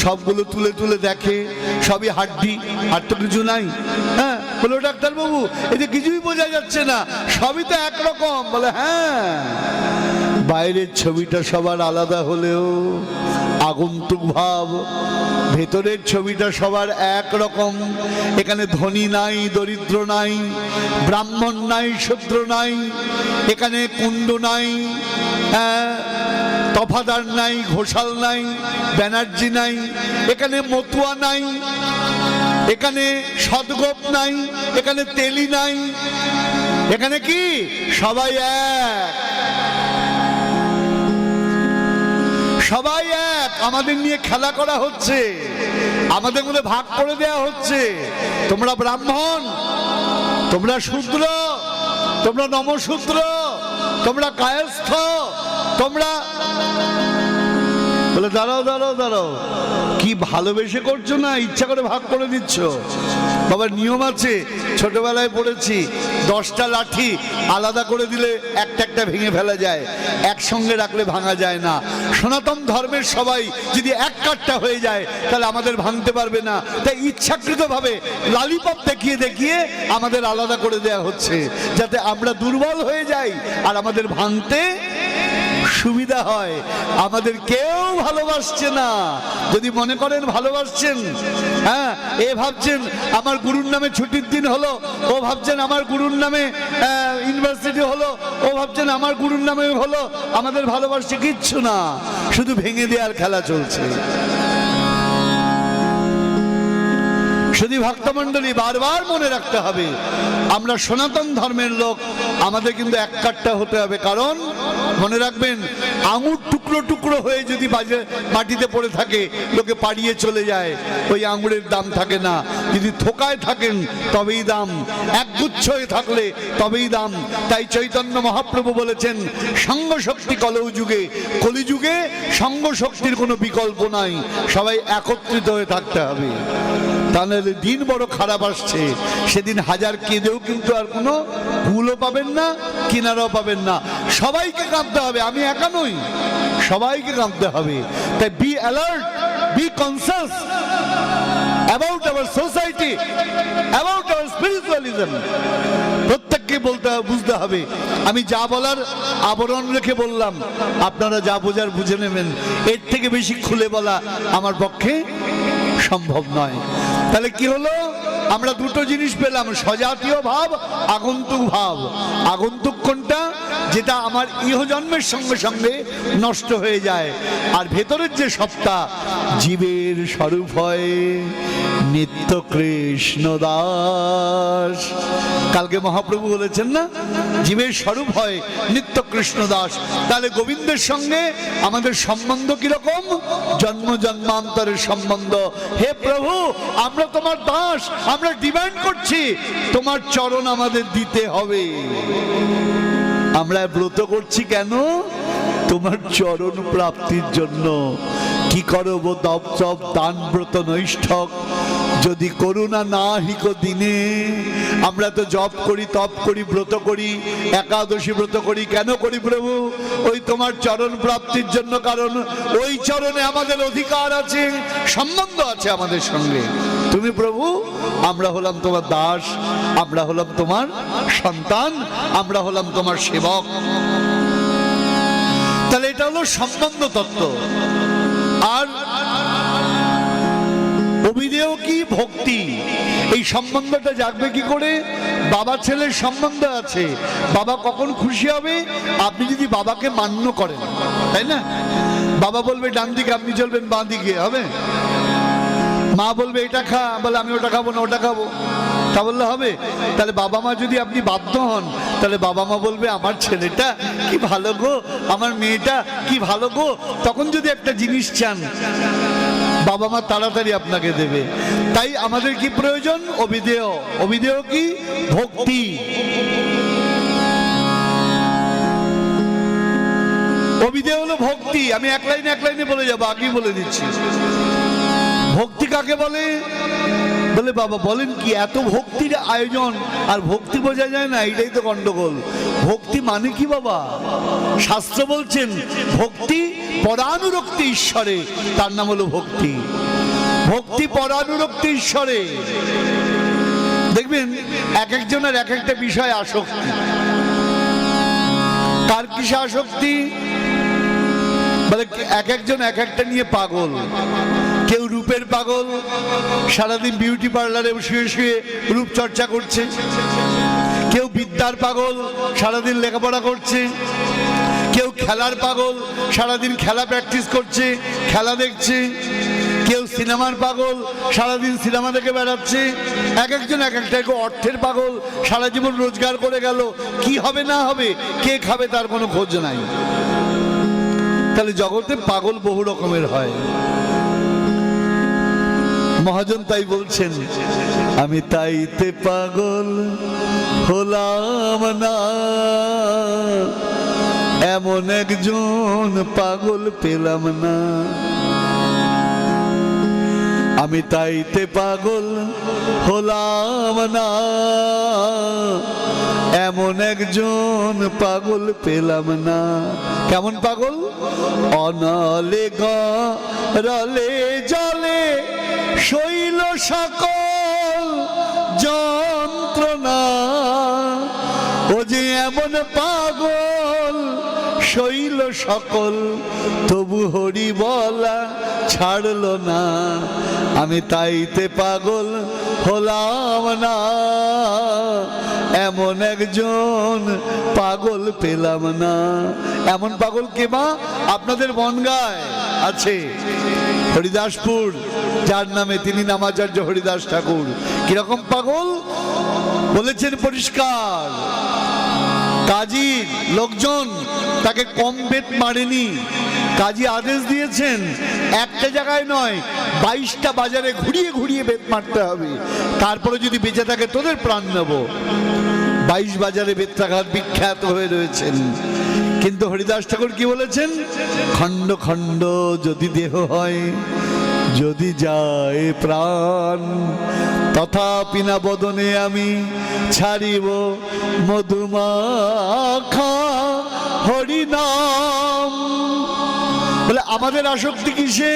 সবগুলো তুলে তুলে দেখে, সবই হাড্ডি, আর তো কিছু নাই। হ্যাঁ, বলো ডাক্তারবাবু এই যে কিছুই বোঝা যাচ্ছে না, সবই তো একরকম। বলে হ্যাঁ, বাইরের ছবিটা সবার আলাদা হলেও আগন্তুক ভাব, ভেতরের ছবিটা সবার একরকম। এখানে ধনী নাই, দরিদ্র নাই, ব্রাহ্মণ নাই, শূদ্র নাই, এখানে কুণ্ড নাই, হ্যাঁ, তফাদার নাই, ঘোষাল নাই, ব্যানার্জি নাই, এখানে মতুয়া নাই, এখানে সদগোপ নাই, এখানে তেলি নাই, এখানে কি সবাই এক, সবাই এক। আমাদের নিয়ে খেলা করা হচ্ছে, আমাদের মধ্যে ভাগ করে দেয়া হচ্ছে। তোমরা ব্রাহ্মণ, তোমরা শূদ্র, তোমরা নমশূদ্র, তোমরা কায়স্থ, তোমরা। বলে দাঁড়াও দাঁড়াও দাঁড়াও, কি ভালোবেসে করছো না ইচ্ছা করে ভাগ করে দিচ্ছ? বাবার নিয়ম আছে, ছোটবেলায় পড়েছি, 10টা লাঠি আলাদা করে দিলে একটা একটা ভেঙে ফেলা যায়, একসঙ্গে রাখলে ভাঙা যায় না। সনাতন ধর্মের সবাই যদি এক কাঠটা হয়ে যায় তাহলে আমাদের ভাঙতে পারবে না। তাই ইচ্ছাকৃতভাবে লালিপপ দেখিয়ে দেখিয়ে আমাদের আলাদা করে দেয়া হচ্ছে, যাতে আমরা দুর্বল হয়ে যাই আর আমাদের ভাঙতে সুবিধা হয়। আমাদের কেউ ভালোবাসছে না। যদি মনে করেন ভালোবাসছেন, হ্যাঁ, এ ভাবছেন আমার গুরুর নামে ছুটির দিন হলো, ও ভাবছেন আমার গুরুর নামে ইউনিভার্সিটি হলো, ও ভাবছেন আমার গুরুর নামে হলো, আমাদের ভালোবাসছে কিচ্ছু না, শুধু ভেঙে দেওয়ার খেলা চলছে। শুধু ভক্তমণ্ডলী বারবার মনে রাখতে হবে, আমরা সনাতন ধর্মের লোক, আমাদের কিন্তু এক কাঠটা হতে হবে। কারণ মনে রাখবেন, আঙুর টুকরো টুকরো হয়ে যদি মাটিতে পড়ে থাকে, লোকে পাড়িয়ে চলে যায়, ওই আঙুরের দাম থাকে না। যদি থোকায় থাকেন তবেই দাম, একগুচ্ছ হয়ে থাকলে তবেই দাম। তাই চৈতন্য মহাপ্রভু বলেছেন, সঙ্গ শক্তি কলৌ যুগে, কলিযুগে সঙ্গ শক্তির কোনো বিকল্প নাই, সবাই একত্রিত হয়ে থাকতে হবে। তাহলে দিন বড় খারাপ আসছে, সেদিন হাজার কেঁদেও কিন্তু আর কোনো ভুলও পাবেন না, কিনারাও পাবেন না। সবাইকে কাঁদতে হবে, আমি একা নই, সবাইকে কাঁদতে হবে। তাই be alert, B conscious about our society, about our spiritualism. প্রত্যেককে বুঝতে হবে। আমি যা বলার আবরণ রেখে বললাম, আপনারা যা বোঝার বুঝে নেবেন, এর থেকে বেশি খুলে বলা আমার পক্ষে সম্ভব নয়। তাহলে কি হলো? আমরা দুটো জিনিস পেলাম, সজাতীয় ভাব, আগন্তুক ভাব। আগন্তুক কোনটা? যেটা আমার ইহজন্মের সঙ্গে সঙ্গে নষ্ট হয়ে যায়। আর ভেতরের যে সত্তা, জীবের স্বরূপ হয় নিত্য কৃষ্ণ দাস। কালকে মহাপ্রভু বলেছেন না, জীবের স্বরূপ হয় নিত্য কৃষ্ণ দাস। তাহলে গোবিন্দের সঙ্গে আমাদের সম্বন্ধ কিরকম? জন্ম জন্মান্তরের সম্বন্ধ। হে প্রভু, আমরা তোমার দাস, আমরা ডিমান্ড করছি তোমার চরণ আমাদের দিতে হবে। আমরা ব্রত করছি কেন? তোমার চরণ প্রাপ্তির জন্য। কি করব? দপ দান ব্রত নৈষ্ঠক যদি করুণা না হিকো দিনে। আমরা তো জপ করি, তপ করি, ব্রত করি, একাদশী ব্রত করি, কেন করি প্রভু? ওই তোমার চরণ প্রাপ্তির জন্য, কারণ ওই চরণে আমাদের অধিকার আছে, সম্বন্ধ আছে আমাদের সঙ্গে। তুমি প্রভু, আমরা হলাম তোমার দাস, আমরা হলাম তোমার সন্তান, আমরা হলাম তোমার সেবক। তাহলে এটা হলো সম্বন্ধ তত্ত্ব। আর অভিদেয় কি? ভক্তি। এই সম্বন্ধটা জাগবে কি করে? বাবা ছেলের সম্বন্ধ আছে। বাবা কখন খুশি হবে? আপনি যদি বাবাকে মান্য করেন, তাই না? বাবা বলবে ডান দিকে, আপনি চলবেন বাঁ দিকে, হবে? মা বলবে এটা খা, বলে আমি ওটা খাবো না, ওটা খাবো, তা বললে হবে? তাহলে বাবা মা যদি আপনি বাধ্য হন, তাহলে বাবা মা বলবে আমার ছেলেটা কি ভালো গো, আমার মেয়েটা কি ভালো গো। তখন যদি একটা জিনিস চান, বাবা মা তাড়াতাড়ি আপনাকে দেবে। তাই আমাদের কি প্রয়োজন? অভিদেয়। অভিদেয় কি? ভক্তি। অভিদেয় হলো ভক্তি। আমি এক লাইনে বলে যাবো, আগেই বলে দিচ্ছি। ভক্তি কাকে বলে? বলে বাবা বলেন কি, এত ভক্তির আয়োজন আর ভক্তি বোঝা যায় না, এটাই তো গন্ডগোল। ভক্তি মানে কি বাবা? শাস্ত্র বলছেন ভক্তি পরানুরক্তি ঈশ্বরে, তার নাম হলো ভক্তি। ভক্তি পরানুরক্তি ঈশ্বরে। দেখবেন এক একজনের এক একটা বিষয় আসক্তি। কার কিসে আসক্তি? বলে এক একজন এক একটা নিয়ে পাগল। কেউ রূপের পাগল, সারাদিন বিউটি পার্লারে শুয়ে শুয়ে রূপ চর্চা করছে। কেউ বিদ্যার পাগল, সারাদিন লেখাপড়া করছে। কেউ খেলার পাগল, সারাদিন খেলা প্র্যাকটিস করছে, খেলা দেখছে। কেউ সিনেমার পাগল, সারাদিন সিনেমা দেখে বেড়াচ্ছে। এক একজন এক একটা। কেউ অর্থের পাগল, সারা জীবন রোজগার করে গেল, কি হবে না হবে, কে খাবে তার কোনো খোঁজ নাই। তাহলে জগতে পাগল বহু রকমের হয়। মহাজন তাই বলছেন, আমি তাইতে পাগল হলাম না, এমন একজন পাগল পেলাম না। আমি তাইতে পাগল হলাম না, এমন একজন পাগল পেলাম না। কেমন পাগল? অনলে গলে জলে শৈল সকল যন্ত্রণা। ও যে এমন পাগল শৈল সকল, তবু হরি বলা ছাড়ল না। আমি তাইতে পাগল হলাম না, এমন একজন পাগল পেলাম না। এমন পাগল কে মা? আপনাদের বনগায় আছে হরিদাসপুর, যার নামে তিনি নামাচার্য হরিদাস ঠাকুর। কিরকম পাগল বলেছেন পরিষ্কার। কাজী লোকজন তাকে কম বেত মারেনি। কাজী আদেশ দিয়েছেন একটা জায়গায় নয়, 22টা বাজারে ঘুরিয়ে ঘুরিয়ে বেত মারতে হবে, তারপরে যদি বেঁচে থাকে তোদের প্রাণ নেব। 22 বাজারে বেত্রাঘাত বিখ্যাত হয়ে রয়েছেন। কিন্তু হরিদাস ঠাকুর কি বলেছেন? খণ্ড খণ্ড যদি দেহ হয়, যদি যায় প্রাণ, তথাপি না বদনে আমি ছাড়িব মধুমাখা হরিনাম। বলে আমাদের আসক্তি কিসে?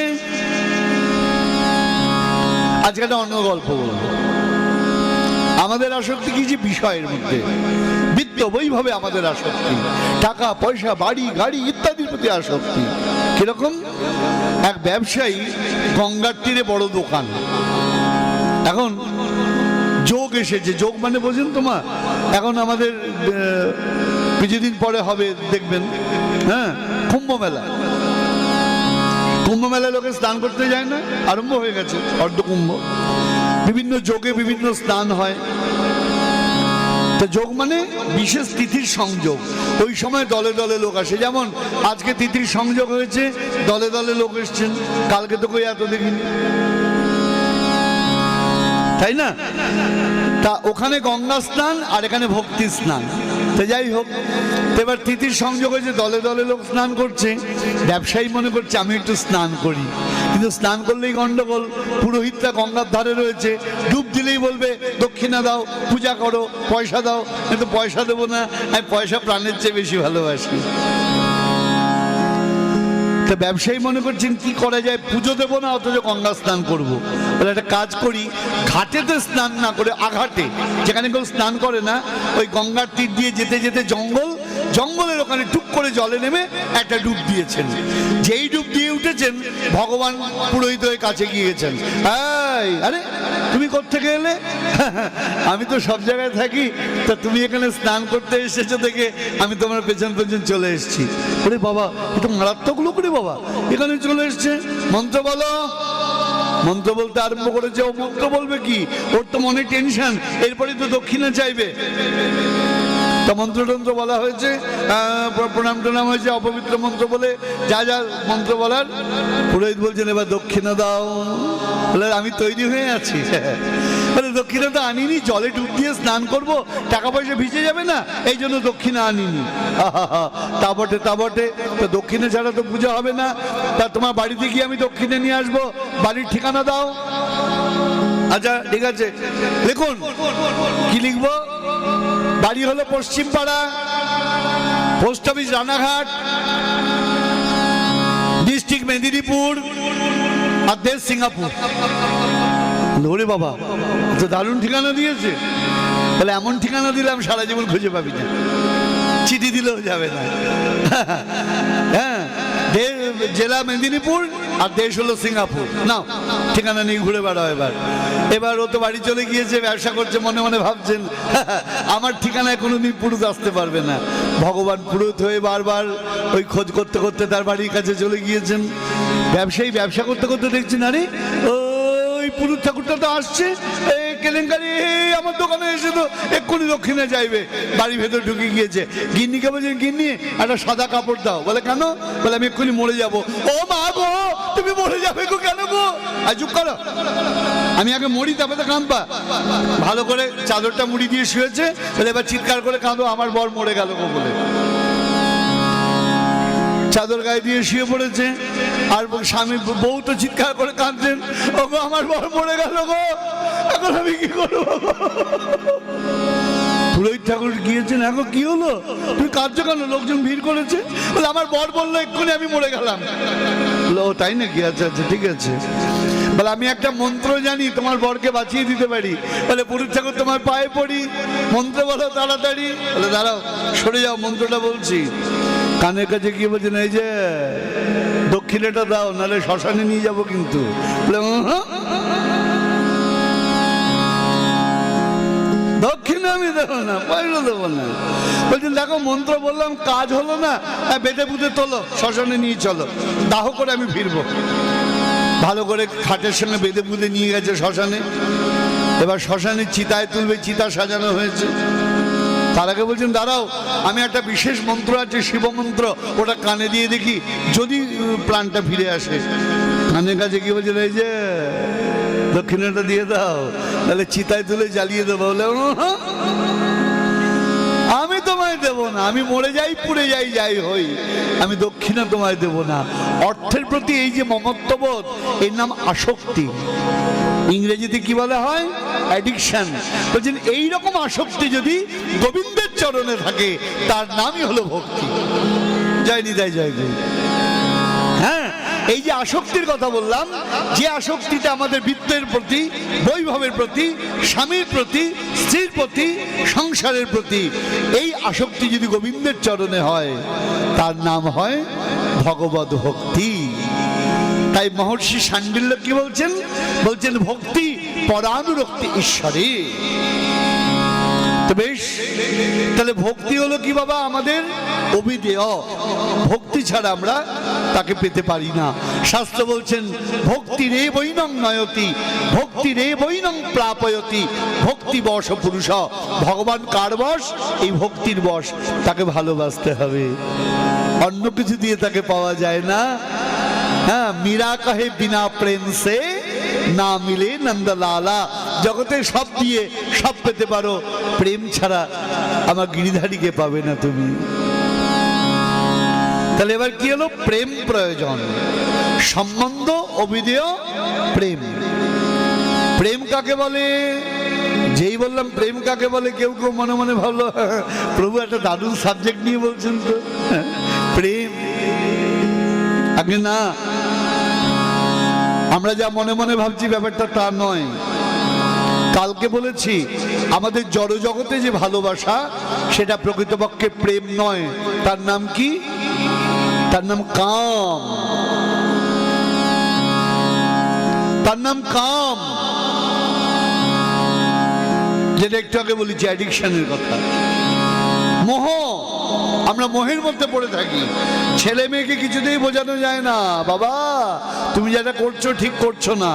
আজকে একটা অন্য গল্প বলবো। আমাদের আসক্তি কি? যে বিষয়ের মধ্যে বিত্ত বৈভবে আমাদের আসক্তি, টাকা পয়সা বাড়ি গাড়ি ইত্যাদির প্রতি আসক্তি। কিরকম? এক ব্যবসায়ী গঙ্গার তীরে বড় দোকান। এখন যোগ এসেছে। যোগ মানে বোঝেন তোমার? এখন আমাদের কিছুদিন পরে হবে দেখবেন, হ্যাঁ, কুম্ভ মেলা। কুম্ভ মেলায় লোকে স্নান করতে যায় না? আরম্ভ হয়ে গেছে অর্ধকুম্ভ। বিভিন্ন যোগে বিভিন্ন স্নান হয়। তো যোগ মানে বিশেষ তিথির সংযোগ। ওই সময় দলে দলে লোক আসে। যেমন আজকে তিথির সংযোগ হয়েছে, দলে দলে লোক এসছেন। কালকে তো কই এত দেখিনি, তাই না? তা ওখানে গঙ্গা স্নান আর এখানে ভক্তি স্নান। তো যাই হোক, এবার তিথির সংযোগ হয়েছে, দলে দলে লোক স্নান করছে। ব্যবসায়ী মনে করছে আমি একটু স্নান করি, কিন্তু স্নান করলেই গন্ডগোল। পুরোহিতরা গঙ্গার ধারে রয়েছে, ডুব দিলেই বলবে দক্ষিণা দাও, পূজা করো, পয়সা দাও। কিন্তু পয়সা দেবো না, আমি পয়সা প্রাণের চেয়ে বেশি ভালোবাসি। তো ব্যবসায়ী মনে করছেন কি করা যায়, পুজো দেবো না অথচ গঙ্গা স্নান করবো। বলে একটা কাজ করি, ঘাটেতে স্নান না করে আঘাটে, যেখানে কেউ স্নান করে না, ওই গঙ্গার তীর দিয়ে যেতে যেতে জঙ্গলের ওখানে টুক করে জলে নেমে একটা ডুব দিয়েছেন। যেই ডুব দিয়ে উঠেছেন, ভগবান পুরোহিত হয়ে কাছে গিয়েছেন। আরে তুমি কোত্থেকে এলে? আমি তো সব জায়গায় থাকি, তা তুমি এখানে স্নান করতে এসেছো দেখে আমি তোমার পেছন পেছন চলে এসেছি। ওরে বাবা, এ তো মারাত্মক লোক রে বাবা, এখানে চলে এসছে। মন্ত্র বলো। মন্ত্র বলতে আরম্ভ করেছে। ও মন্ত্র বলবে কি, ওর তো মনে টেনশন, এরপরে তো দক্ষিণা চাইবে। তা মন্ত্রতন্ত্র বলা হয়েছে, প্রণাম টনাম হয়েছে, অপবিত্র মন্ত্র বলে যা যা মন্ত্র বলার। পুরোহিত বলছেন এবার দক্ষিণা দাও। বলে আমি তৈরি হয়ে আছি। বলে দক্ষিণা তো আনিনি, জলে ডুব দিয়ে স্নান করব, টাকা পয়সা ভিজে যাবে না, এই জন্য দক্ষিণা আনিনি। তা বটে তা বটে, তো দক্ষিণা ছাড়া তো পূজা হবে না। তা তোমার বাড়িতে গিয়ে আমি দক্ষিণা নিয়ে আসবো, বাড়ির ঠিকানা দাও। আচ্ছা ঠিক আছে, লিখুন। কি লিখবো? বাড়ি হলো Paschim Para, post office Ranaghat, district Medinipur, আর দেশ সিঙ্গাপুর। ওরে বাবা, তো দারুণ ঠিকানা দিয়েছে। বলে এমন ঠিকানা দিলাম সারা জীবন খুঁজে পাবি না, চিঠি দিলেও যাবে না। হ্যাঁ, জেলা মেদিনীপুর আর দেশ হলো সিঙ্গাপুর। নাও ঠিকানা নিয়ে ঘুরে বেড়াও। এবার ও তো বাড়ি চলে গিয়েছে, ব্যবসা করছে, মনে মনে ভাবছেন আমার ঠিকানায় কোনোদিন পুরুষ আসতে পারবে না। ভগবান পুরোহিত হয়ে বারবার ওই খোঁজ করতে করতে তার বাড়ির কাছে চলে গিয়েছেন। ব্যবসায়ী ব্যবসা করতে করতে দেখছেন, আরে ওই পুরুষ ঠাকুরটা তো আসছে, কেলেঙ্কারি, আমার দোকানে এসে তো এক্ষুনি দক্ষিণে যাইবে। বাড়ির ভেতর ঢুকে গিয়েছে। গিন্নিকে বলছেন, গিন্নি একটা সাদা কাপড় দাও। বলে কেন? বলে আমি এক্ষুনি মরে যাবো। ও মা গো, তুমি মরে যাবে গো? কেন গো? আর চুপ করো, আমি আগে মরি তারপরে কাঁদবা। ভালো করে চাদরটা মুড়ি দিয়ে শুয়েছে। বলে এবার চিৎকার করে কাঁদো, আমার বর মরে গেল গো বলে। চাদর গায়ে দিয়ে শুয়ে পড়েছে, আর স্বামী বউ তো চিৎকার করে কাঁদছেন, ও গো আমার বর মরে গেল গো, এখন আমি কি করবো? পুরোহিত ঠাকুর গিয়েছেন, এখন কি হলো, তুমি কাঁদছো কেন? লোকজন ভিড় করেছে। বলে আমার বর বললো এক্ষুনি আমি মরে গেলাম। ও তাই নাকি? আচ্ছা আচ্ছা ঠিক আছে। বলে আমি একটা মন্ত্র জানি, তোমার বরকে বাঁচিয়ে দিতে পারি। বলে পুরোহিত ঠাকুর তোমার পায়ে পড়ি, মন্ত্র বলো তাড়াতাড়ি। বলে দাঁড়াও, সরে যাও, মন্ত্রটা বলছি। কানের কাছে গিয়ে বলছেন, এই যে দক্ষিণাটা দাও, নাহলে শ্মশানে নিয়ে যাবো কিন্তু। দক্ষিণা আমি দেবো না, পয়সা দেবো না। বলছেন দেখো মন্ত্র বললাম, কাজ হলো না, বেঁধে বুঝে তোলো, শ্মশানে নিয়ে চলো, দাহ করে আমি ফিরবো। ভালো করে খাটের সঙ্গে বেঁধে বুঁধে নিয়ে গেছে শ্মশানে। এবার শ্মশানে চিতায় তুলবে, চিতা সাজানো হয়েছে। তার আগে বলছেন দাঁড়াও, আমি একটা বিশেষ মন্ত্র আছে, শিব মন্ত্র, ওটা কানে দিয়ে দেখি যদি প্রাণটা ফিরে আসে। কানের কাছে কি বলছেন, এই যে দক্ষিণাটা দিয়ে দাও, তাহলে চিতায় তুলে জ্বালিয়ে দেবো। বলে আমি তোমায় দেব না, আমি মরে যাই, পুড়ে যাই, যাই হই, আমি দক্ষিণা তোমায় দেব না। অর্থের প্রতি এই যে মমত্ববোধ, এর নাম আসক্তি। ইংরেজিতে কি বলা হয়? অ্যাডিকশন। বলছেন এইরকম আসক্তি যদি গোবিন্দের চরণে থাকে, তার নামই হলো ভক্তি। জয় নিতাই, জয় গুরু। হ্যাঁ, এই যে আসক্তির কথা বললাম, যে আসক্তিটা আমাদের বিত্তের প্রতি, বৈভবের প্রতি, স্বামীর প্রতি, স্ত্রীর প্রতি, সংসারের প্রতি, এই আসক্তি যদি গোবিন্দের চরণে হয়, তার নাম হয় ভগবদ ভক্তি। তাই মহর্ষি শাণ্ডিল্য কি বলছেন? বলছেন ভক্তি পরানুরক্তি ঈশ্বরে। তো বেশ, তাহলে ভক্তি হলো কি বাবা? আমাদের অভিধেয়। ভক্তি ছাড়া আমরা তাকে পেতে পারি না। শাস্ত্র বলছেন ভক্তি রে বৈনং নয়তি, ভক্তি রে বৈনং প্রাপয়তি, ভক্তি বশ পুরুষ। ভগবান কার বশ? এই ভক্তির বশ। তাকে ভালোবাসতে হবে, অন্য কিছু দিয়ে তাকে পাওয়া যায় না। হ্যাঁ, মীরা কহে বিনা প্রেম সে না মিলে নন্দলালা। জগতে সব দিয়ে সব পেতে পারো, প্রেম ছাড়া আমার গিরিধারীকে পাবে না তুমি। তাহলে এবার কি হলো? প্রেম প্রয়োজন, সম্বন্ধ অবিধেয় প্রেম। প্রেম কাকে বলে? যেই বললাম প্রেম কাকে বলে, কেউ কেউ মনে মনে ভাবলো প্রভু একটা দারুণ সাবজেক্ট নিয়ে বলছেন তো, প্রেম। আগে না, আমরা যা মনে মনে ভাবছি ব্যাপারটা তা নয়। কালকে বলেছি আমাদের জড় জগতে যে ভালোবাসা সেটা প্রকৃতপক্ষে প্রেম নয়, তার নাম কি? তার নাম কাম। তার নাম কাম, যেটা একটু আগে বলেছি অ্যাডিকশনের কথা, মোহ। আমরা মোহের মধ্যে পড়ে থাকি। ছেলে মেয়েকে কিছুতেই বোঝানো যায় না, বাবা তুমি যেটা করছো ঠিক করছো না।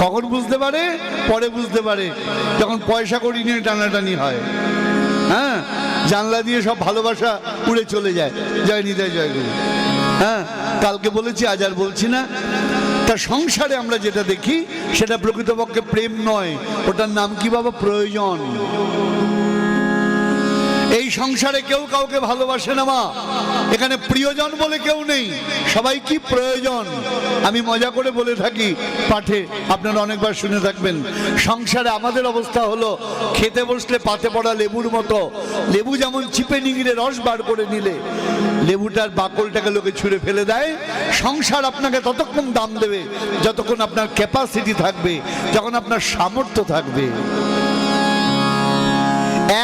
কখন বুঝতে পারে? পরে বুঝতে পারে, যখন পয়সা করি নিয়ে টানাটানি হয়। হ্যাঁ, জানলা দিয়ে সব ভালোবাসা উড়ে চলে যায়। জয় নিতাই জয় গুরু। হ্যাঁ, কালকে বলেছি, আজ আর বলছি না। তা সংসারে আমরা যেটা দেখি সেটা প্রকৃতপক্ষে প্রেম নয়, ওটার নাম কি বাবা? প্রয়োজন। এই সংসারে কেউ কাউকে ভালোবাসে না মা, এখানে প্রিয়জন বলে কেউ নেই, সবাই কি প্রয়োজন। আমি মজা করে বলে থাকি পাঠে, আপনারা অনেকবার শুনে থাকবেন, সংসারে আমাদের অবস্থা হলো খেতে বসলে পাতে পড়া লেবুর মতো। লেবু যেমন চিপে নিংড়ে রস বার করে নিলে লেবুটার বাকলটাকে লোকে ছুঁড়ে ফেলে দেয়, সংসার আপনাকে ততক্ষণ দাম দেবে যতক্ষণ আপনার ক্যাপাসিটি থাকবে, যখন আপনার সামর্থ্য থাকবে।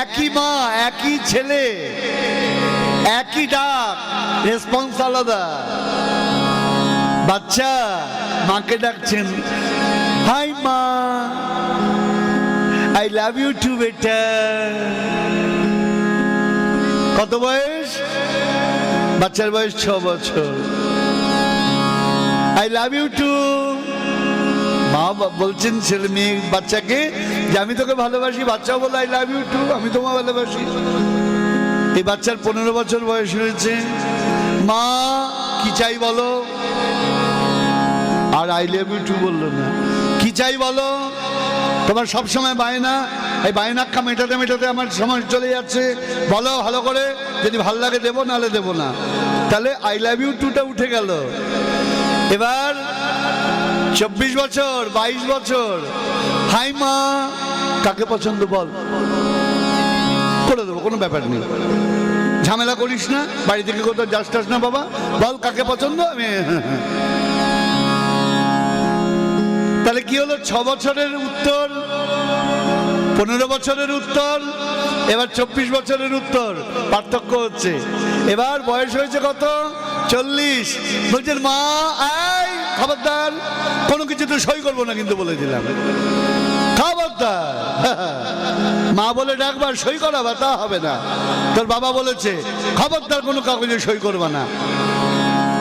একই মা, একই ছেলে, একই ডাক, রেসপন্স আলাদা। বাচ্চা মাকে ডাকছেন, হাই মা, আই লাভ ইউ টু বেটা। কত বয়স? বাচ্চার বয়স 6 বছর। I love you too. মা বলছেন ছেলে মেয়ে বাচ্চাকে যে আমি তোকে ভালোবাসি, বাচ্চাও বলে আই লাভ ইউ টু, আমি তোমাকে ভালোবাসি। এই বাচ্চার 15 বছর বয়স হয়েছে। মা কি চাই বলো? আর আই লাভ ইউ টু বললো না। কি চাই বলো? তোমার সব সময় বায়না, এই বায়নাক্কা মেটাতে মেটাতে আমার সময় চলে যাচ্ছে, বলো ভালো করে, যদি ভালো লাগে দেবো, নাহলে দেবো না। তাহলে আই লাভ ইউ টুটা উঠে গেল। এবার 24 বছর, 22 বছর, হাই মা, কাকে পছন্দ বল, করে দেবো, কোনো ব্যাপার নেই, ঝামেলা করিস না, বাড়ি থেকে কোথাও যাস টাস না বাবা, বল কাকে পছন্দ। আমি তাহলে কি হলো? 6 বছরের উত্তর, 15 বছরের উত্তর, এবার 24 বছরের উত্তর, পার্থক্য হচ্ছে। এবার বয়স হয়েছে কত? 40। বলছেন মা এই খবরদার, কোনো কিছুতে সই করবো না কিন্তু বলে দিলাম, খবরদার। মা বলে ডাকবার, সই করাবা, তা হবে না। তোর বাবা বলেছে খবরদার কোনো কাগজে সই করবা না।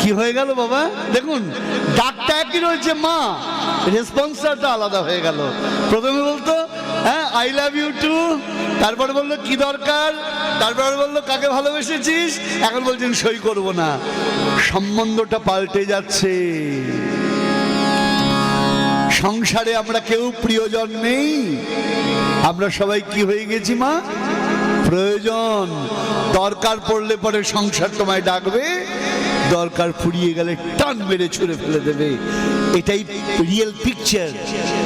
কি হয়ে গেল বাবা? দেখুন ডাকটা একই রয়েছে, মা রেসপন্সটা আলাদা হয়ে গেল। প্রথমে বলতো হ্যাঁ আই লাভ ইউ টু, তারপরে বললো কি দরকার, তারপরে বললো কাকে ভালোবেসেছিস, এখন বলছেন সই করব না। সম্বন্ধটা পাল্টে যাচ্ছে। সংসারে আমরা কেউ প্রিয়জন নেই, আমরা সবাই কি হয়ে গেছি মা? প্রয়োজন। দরকার পড়লে পরে সংসার তোমায় ডাকবে, দরকার ফুরিয়ে গেলে টান মেরে ছুঁড়ে ফেলে দেবে। এটাই রিয়েল পিকচার,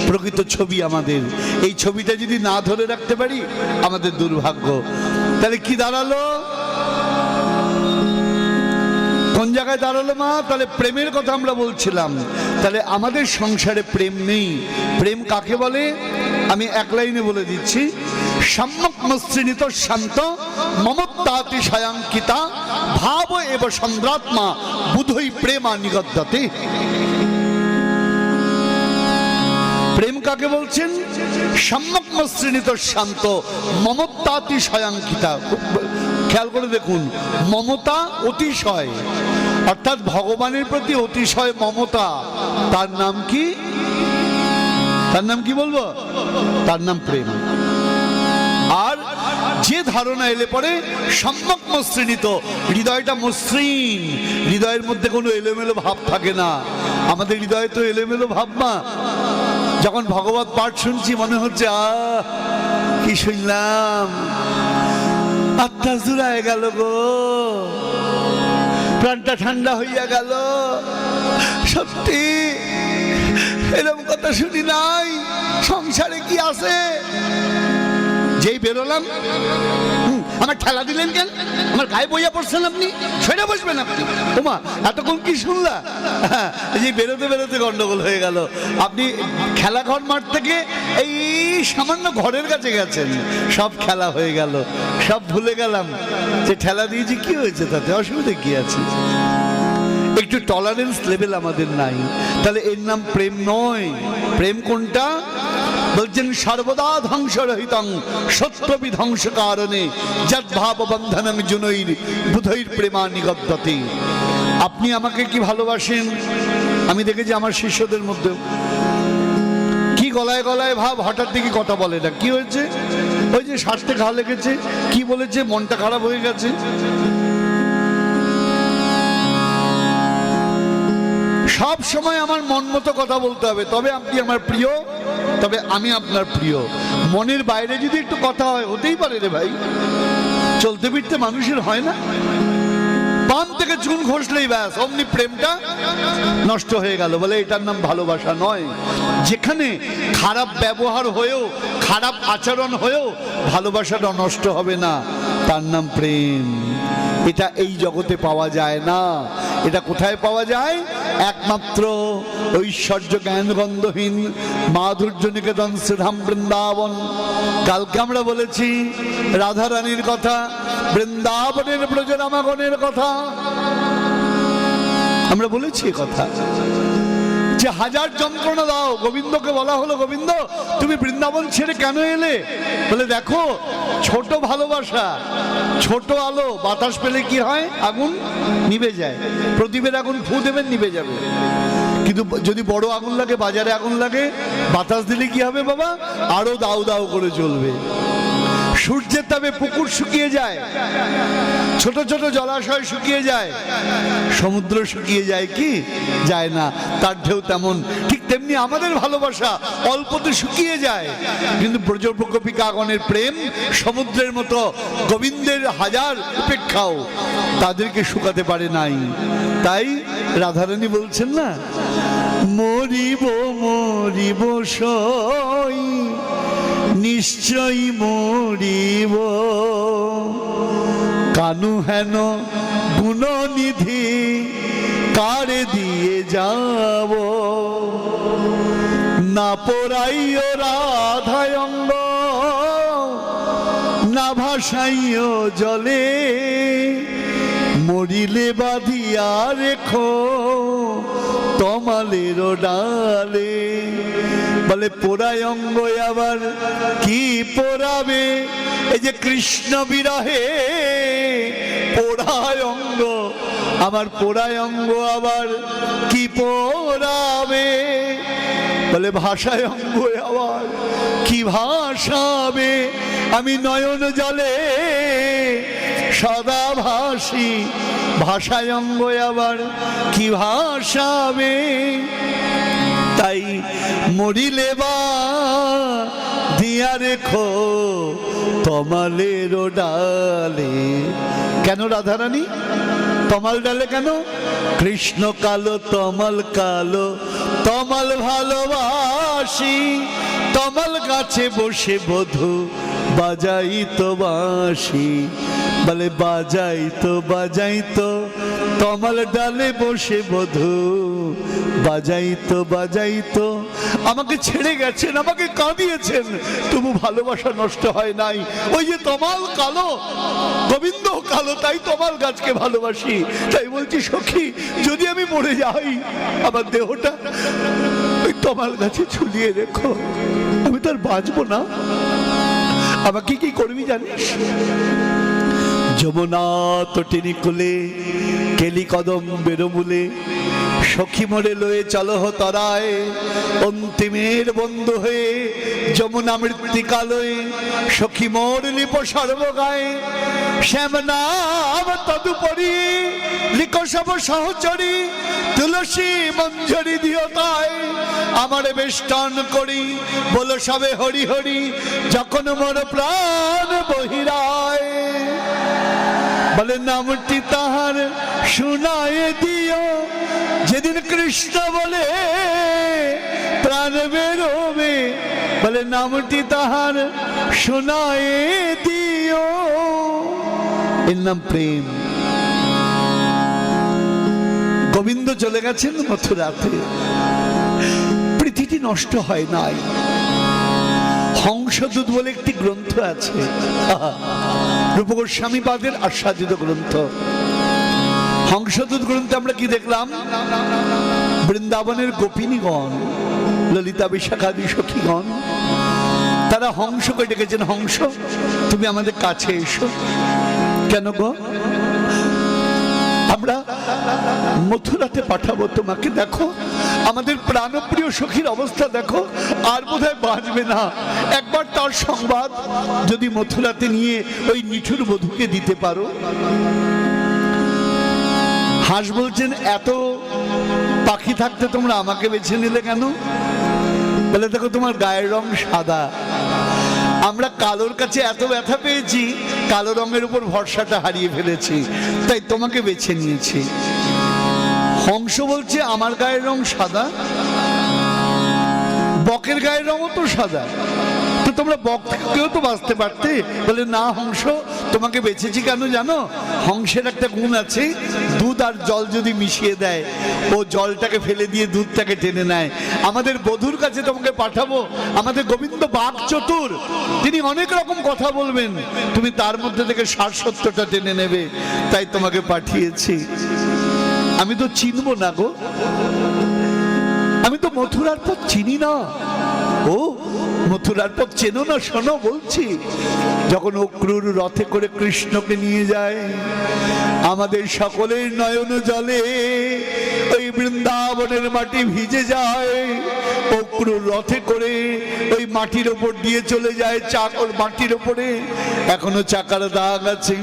প্রকৃত ছবি আমাদের। এই ছবিটা যদি না ধরে রাখতে পারি আমাদের দুর্ভাগ্য। তাহলে কি দাঁড়ালো? কোন জায়গায় দাঁড়ালো মা? তাহলে প্রেমের কথা আমরা বলছিলাম। তাহলে আমাদের সংসারে প্রেম নেই। প্রেম কাকে বলে? আমি এক লাইনে বলে দিচ্ছি, সম্যক মসৃণিত শান্ত মমত্বাতি সায়াঙ্কিতা ভাব এব চন্দ্রাত্মা বুধই প্রেমা নিগদ্যতে। প্রেম কাকে বলছেন? সম্যক মসৃণিত শান্ত মমত্বাতি সায়াঙ্কিতা। খেয়াল করে দেখুন, মমতা অতিশয়, অর্থাৎ ভগবানের প্রতি অতিশয় মমতা। তার নাম কি? তার নাম কি বলবো? তার নাম প্রেম। আর যে ধারণা এলে পরে সম্যক মসৃণিত, হৃদয়টা মসৃণ, হৃদয়ের মধ্যে কোনো এলোমেলো ভাব থাকে না। আমাদের হৃদয়ে তো এলোমেলো ভাব না। যখন ভগবত পাঠ শুনছি মনে হচ্ছে কি কি শুনলাম, আত্মা জুড়ায় গেল গো, প্রাণটা ঠান্ডা হইয়া গেল। সত্যি এরকম কথা শুনি নাই, সংসারে কি আছে? যেই বেরোলাম, আমার ঠেলা দিলেন কেন? আমার গায়ে বইয়া পড়ছেন আপনি, সেটা বসবেন আপনি। ওমা এতক্ষণ কি শুনলা? যে বেরোতে বেরোতে গন্ডগোল হয়ে গেল। আপনি খেলাঘর মাঠ থেকে এই সামান্য ঘরের কাছে গেছেন, সব খেলা হয়ে গেল, সব ভুলে গেলাম যে ঠেলা দিয়েছি। কি হয়েছে তাতে? অসুবিধা কি আছে? একটু টলারেন্স লেভেল আমাদের নাই, তাহলে এর নাম প্রেম নয়। প্রেম কোনটা? বলছেন সর্বদা ধ্বংসরহিতং সত্য বিধ্বংস কারণে যদ্ভাব বন্ধনং জুনৈর বুধৈর প্রেমা নিগদ্যতে। আপনি আমাকে কি ভালোবাসেন? আমি দেখেছি আমার শিষ্যদের মধ্যে কি গলায় গলায় ভাব, হঠাৎ দেখি কথা বলে না। কি হয়েছে? ওই যে স্বাস্থ্যে ঘা লেগেছে, কি বলেছে, মনটা খারাপ হয়ে গেছে। সব সময় আমার মন মতো কথা বলতে হবে, তবে আপনি আমার প্রিয়, তবে আমি আপনার প্রিয়। মনের বাইরে যদি একটু কথা হয়, হতেই পারে রে ভাই, চলতে ফিরতে মানুষের হয় না? পান থেকে চুন ঘষলেই ব্যাস অমনি প্রেমটা নষ্ট হয়ে গেল। বলে এটার নাম ভালোবাসা নয়। যেখানে খারাপ ব্যবহার হয়েও, খারাপ আচরণ হয়েও ভালোবাসাটা নষ্ট হবে না, তার নাম প্রেম। এটা এই জগতে পাওয়া যায় না। এটা কোথায় পাওয়া যায়? একমাত্র ঐশ্বর্য জ্ঞান গন্ধহীন মাধুর্য নিকেতন শ্রীধাম বৃন্দাবন। কালকে আমরা বলেছি রাধা রানীর কথা, বৃন্দাবনের ব্রজরামাগণের কথা আমরা বলেছি। কথা যে হাজার যন্ত্রণা দাও, গোবিন্দকে বলা হলো, গোবিন্দ তুমি বৃন্দাবন ছেড়ে কেন এলে? বলে দেখো, ছোট ভালোবাসা, ছোট আলো, বাতাস পেলে কি হয়? আগুন নিভে যায়। প্রদীপের আগুন ফু দেবেন, নিভে যাবে। কিন্তু যদি বড় আগুন লাগে, বাজারে আগুন লাগে, বাতাস দিলে কি হবে বাবা? আরো দাউ দাউ করে জ্বলবে। সূর্যের তাপে পুকুর শুকিয়ে যায়, ছোট ছোট জলাশয় শুকিয়ে যায়, সমুদ্র শুকিয়ে যায় কি? যায় না। তার ঢেউ তেমন। ঠিক তেমনি আমাদের ভালোবাসা অল্পতে শুকিয়ে যায়, কিন্তু ব্রজগোপিকাগণের প্রেম সমুদ্রের মতো, গোবিন্দের হাজার উপেক্ষাও তাদেরকে শুকাতে পারে নাই। তাই রাধারানী বলছেন না, মরিব মরিব সই নিশ্চয়ই মরিব, কানু হেন গুণনিধি কারে দিয়ে যাব, না পড়াইও রাধায়ঙ্গ, না ভাসাইও জলে, মরিলে বাঁধিয়া রেখো তমালের ডালে। বলে পোড়ায় অঙ্গ আবার কি পোড়াবে? এই যে কৃষ্ণ বিরহে পোড়ায় অঙ্গ, আমার পোড়ায় অঙ্গ আবার কি পোড়াবে? বলে ভাষায় অঙ্গ আবার কি ভাষাবে? আমি নয়ন জলে সদা ভাসি, ভাষায় অঙ্গ আবার কি ভাষাবে? তাই মরিলে বা দিয়া রেখো তমালের ডালে। কেন রাধারানী তমাল ডালে কেন? কৃষ্ণ কালো তমাল কালো, তমাল ভালোবাসি, তমাল গাছে বসে বধূ বাজাই তো বাঁশি। বলে বাজাই তো তমাল ডালে বসে বধূ বাজাই তো। আমাকে ছেড়ে গেছেন, আমাকে কাঁদিয়েছেন, তবু ভালোবাসা নষ্ট হয় নাই। ওই যে তমাল কালো, গোবিন্দ কালো, তাই তমাল গাছকে ভালোবাসি। তাই বলছি সখী, যদি আমি মরে যাই, আমার দেহটা ওই তমাল গাছে ঝুলিয়ে রেখো, আমি তো আর বাঁচবো না। আমাকে কি করবি জানিস? যমুনা তটিনী কুলে কেলি কদম বেরোমূলে, সখী মোরে লয়ে চলো তরায়, অন্তিমের বন্ধু হয়ে যমুনা মৃত্তিকালয়ে, সখী মোর লিপ সর্বগায়ে, শ্যাম নাম তদুপরি লিখ সব সহচরী, তুলসী মঞ্জরি দিও তাই, আমার বেষ্টন করি, বলো সবে হরি হরি, যখন মোর প্রাণ বহিরায়। বলে নামটি তাহার শুনায় দিও, যেদিন কৃষ্ণ বলে প্রাণ বেরোবে। বলে নামটি তাহার শুনায় দিও, এর নাম প্রেম। গোবিন্দ চলে গেছেন মথুরাতে, পৃথিবী নষ্ট হয় নাই। হংসদূত বলে একটি গ্রন্থ আছে, রূপ গোস্বামী পাদের আস্বাদিত গ্রন্থ। হংসদূত গ্রন্থে আমরা কি দেখলাম? বৃন্দাবনের গোপিনীগণ, ললিতা বিশাখাদি সখীগণ, তারা হংসকে ডেকেছেন, হংস তুমি আমাদের কাছে এসো। কেন গো? আমরা মথুরাতে পাঠাবো তোমাকে, দেখো আমাদের প্রাণপ্রিয় সখীর অবস্থা দেখো, আর বোধহয় বাঁচবে না। একবার তার সংবাদ যদি মথুরাতে নিয়ে ওই নিঠুর বধূকে দিতে পারো। হাঁস বলছেন, এত পাখি থাকতে তোমরা আমাকে বেছে নিলে কেন? বলে দেখো তোমার গায়ের রং সাদা, আমরা কালোর কাছে এত ব্যথা পেয়েছি, কালো রঙের উপর ভরসাটা হারিয়ে ফেলেছি, তাই তোমাকে বেছে নিয়েছি। হংস বলছে আমার গায়ের রং সাদা, বকের গায়ের রঙও তো সাদা, তো তোমরা বক থেকেও তো বাঁচতে পারতে। বলে না হংস, তোমাকে বেছেছি কেন জানো? হংসের একটা গুণ আছে, দুধ আর জল যদি মিশিয়ে দেয়, ও জলটাকে ফেলে দিয়ে দুধটাকে টেনে নেয়। আমাদের বধূর কাছে তোমাকে পাঠাবো, আমাদের গোবিন্দ বাক চতুর, তিনি অনেক রকম কথা বলবেন, তুমি তার মধ্যে থেকে সার সত্যটা টেনে নেবে, তাই তোমাকে পাঠিয়েছি। আমি তো চিনবো না গো, আমি তো মথুরার পথ চিনি না। ও মথুরার পথ চেনো না? শোনো বলছি, যখন অক্রুর রথে করে কৃষ্ণকে নিয়ে যায়, আমাদের সকলের নয়ন জলে ওই বৃন্দাবনের মাটি ভিজে যায়। অক্রুর রথে করে ওই মাটির ওপর দিয়ে চলে যায়, চাকর মাটির ওপরে এখনো চাকার দাগ আছে।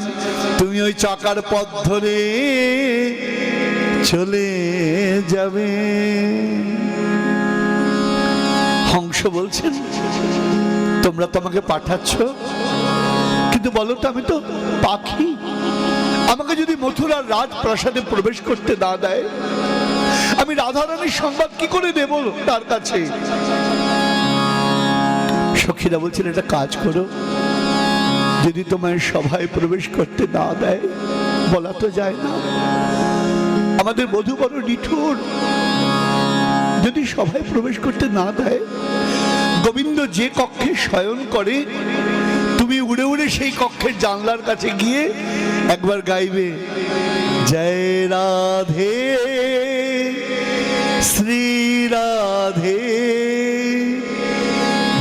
তুমি ওই চাকার পথ ধরে চলে যাবে। হংস বলছেন, তোমরা তো আমাকে পাঠাচ্ছ, কিন্তু বলো তো আমি তো পাখি, আমাকে যদি মথুরার রাজপ্রাসাদে প্রবেশ করতে না দেয়, আমি রাধারানীর সংবাদ কি করে দেব তার কাছে? সখীরা বলছেন, একটা কাজ করো, যদি তোমায় সভায় প্রবেশ করতে না দেয়, বলা তো যায় না, আমাদের বধূ বড় নিঠুর, যদি সভায় প্রবেশ করতে না দেয়, গোবিন্দ যে কক্ষে শয়ন করে, তুমি উড়ে উড়ে সেই কক্ষের জানলার কাছে গিয়ে একবার গাইবে, জয় রাধে শ্রী রাধে,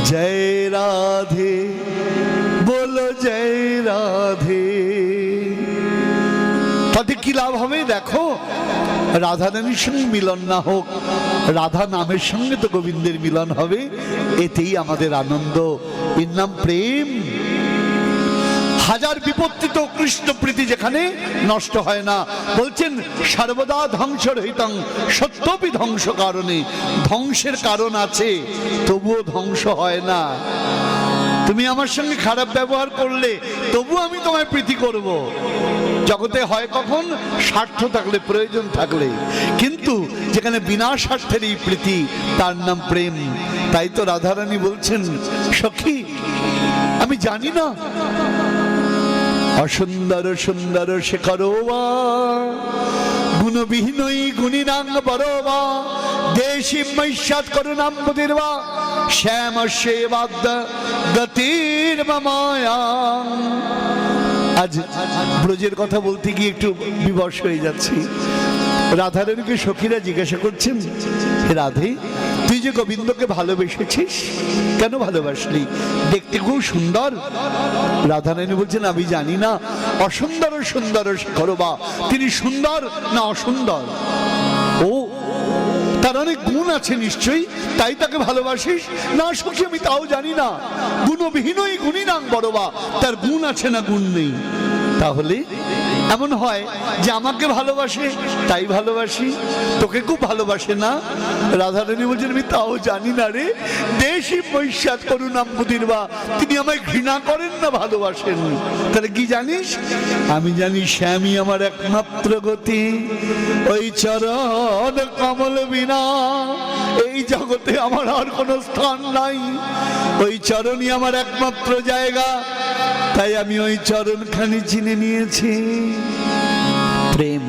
জয় রাধে, বলো জয় রাধে। তাতে কি লাভ হবে? দেখো, রাধা রানীর সঙ্গে মিলন না হোক, রাধা নামের সঙ্গে তো গোবিন্দের মিলন হবে, এতেই আমাদের আনন্দ, এর নাম প্রেম। হাজার বিপত্তি তো কৃষ্ণ প্রীতি যেখানে নষ্ট হয় না। বলছেন সর্বদা ধ্বংস রহিতং সত্যপি ধ্বংস কারণে, ধ্বংসের কারণ আছে তবুও ধ্বংস হয় না। তুমি আমার সঙ্গে খারাপ ব্যবহার করলে তবু আমি তোমায় প্রীতি করব। জগতে হয় কখন? স্বার্থ থাকলে, প্রয়োজন থাকলে, কিন্তু যেখানে বিনা স্বার্থের এই প্রীতি, তার নাম প্রেম। তাই তো রাধারানী বলছেন, সখী আমি জানি না অসুন্দর সুন্দর শেখরোবা, গুণবিহীনই গুণিনাং বরবা, দেশি মৈষ্যাত করুণাম বুধির্বা, শ্যাম সেবাদ্য গতির মায়া। আজ ব্রজের কথা বলতে গিয়ে একটু বিবশ হয়ে যাচ্ছি। রাধারানীকে সখীরা জিজ্ঞাসা করছেন, হে রাধে, তুই যে গোবিন্দকে ভালোবেসেছিস, কেন ভালোবাসলি? দেখতে খুব সুন্দর। রাধারানী বলছেন, আমি জানি না অসুন্দর সুন্দর শেখরবা, তিনি সুন্দর না অসুন্দর? ও, তার অনেক গুণ আছে নিশ্চয়ই, তাই তাকে ভালোবাসিস? না সখী, আমি তাও জানি না। গুণবিহীনই গুণিনাং বরবা, তার গুণ আছে না গুণ নেই? তাহলে এমন হয় যে আমাকে ভালোবাসে তাই ভালোবাসি, তোকে খুব ভালোবাসে না। রাধারানী বলছেন আমি তাও জানি না রে, দেশি পৈশাচ করুণাম মুদিরবা, তিনি আমায় ঘৃণা করেন না ভালোবাসেন। তাহলে কি জানিস? আমি জানি শ্যামী আমার একমাত্র গতি, ওই চরণ কমল বিনা এই জগতে আমার আর কোনো স্থান নাই, ওই চরণই আমার একমাত্র জায়গা। তাই আমি ওই চরণখানি চিনে নিয়েছি। প্রেম।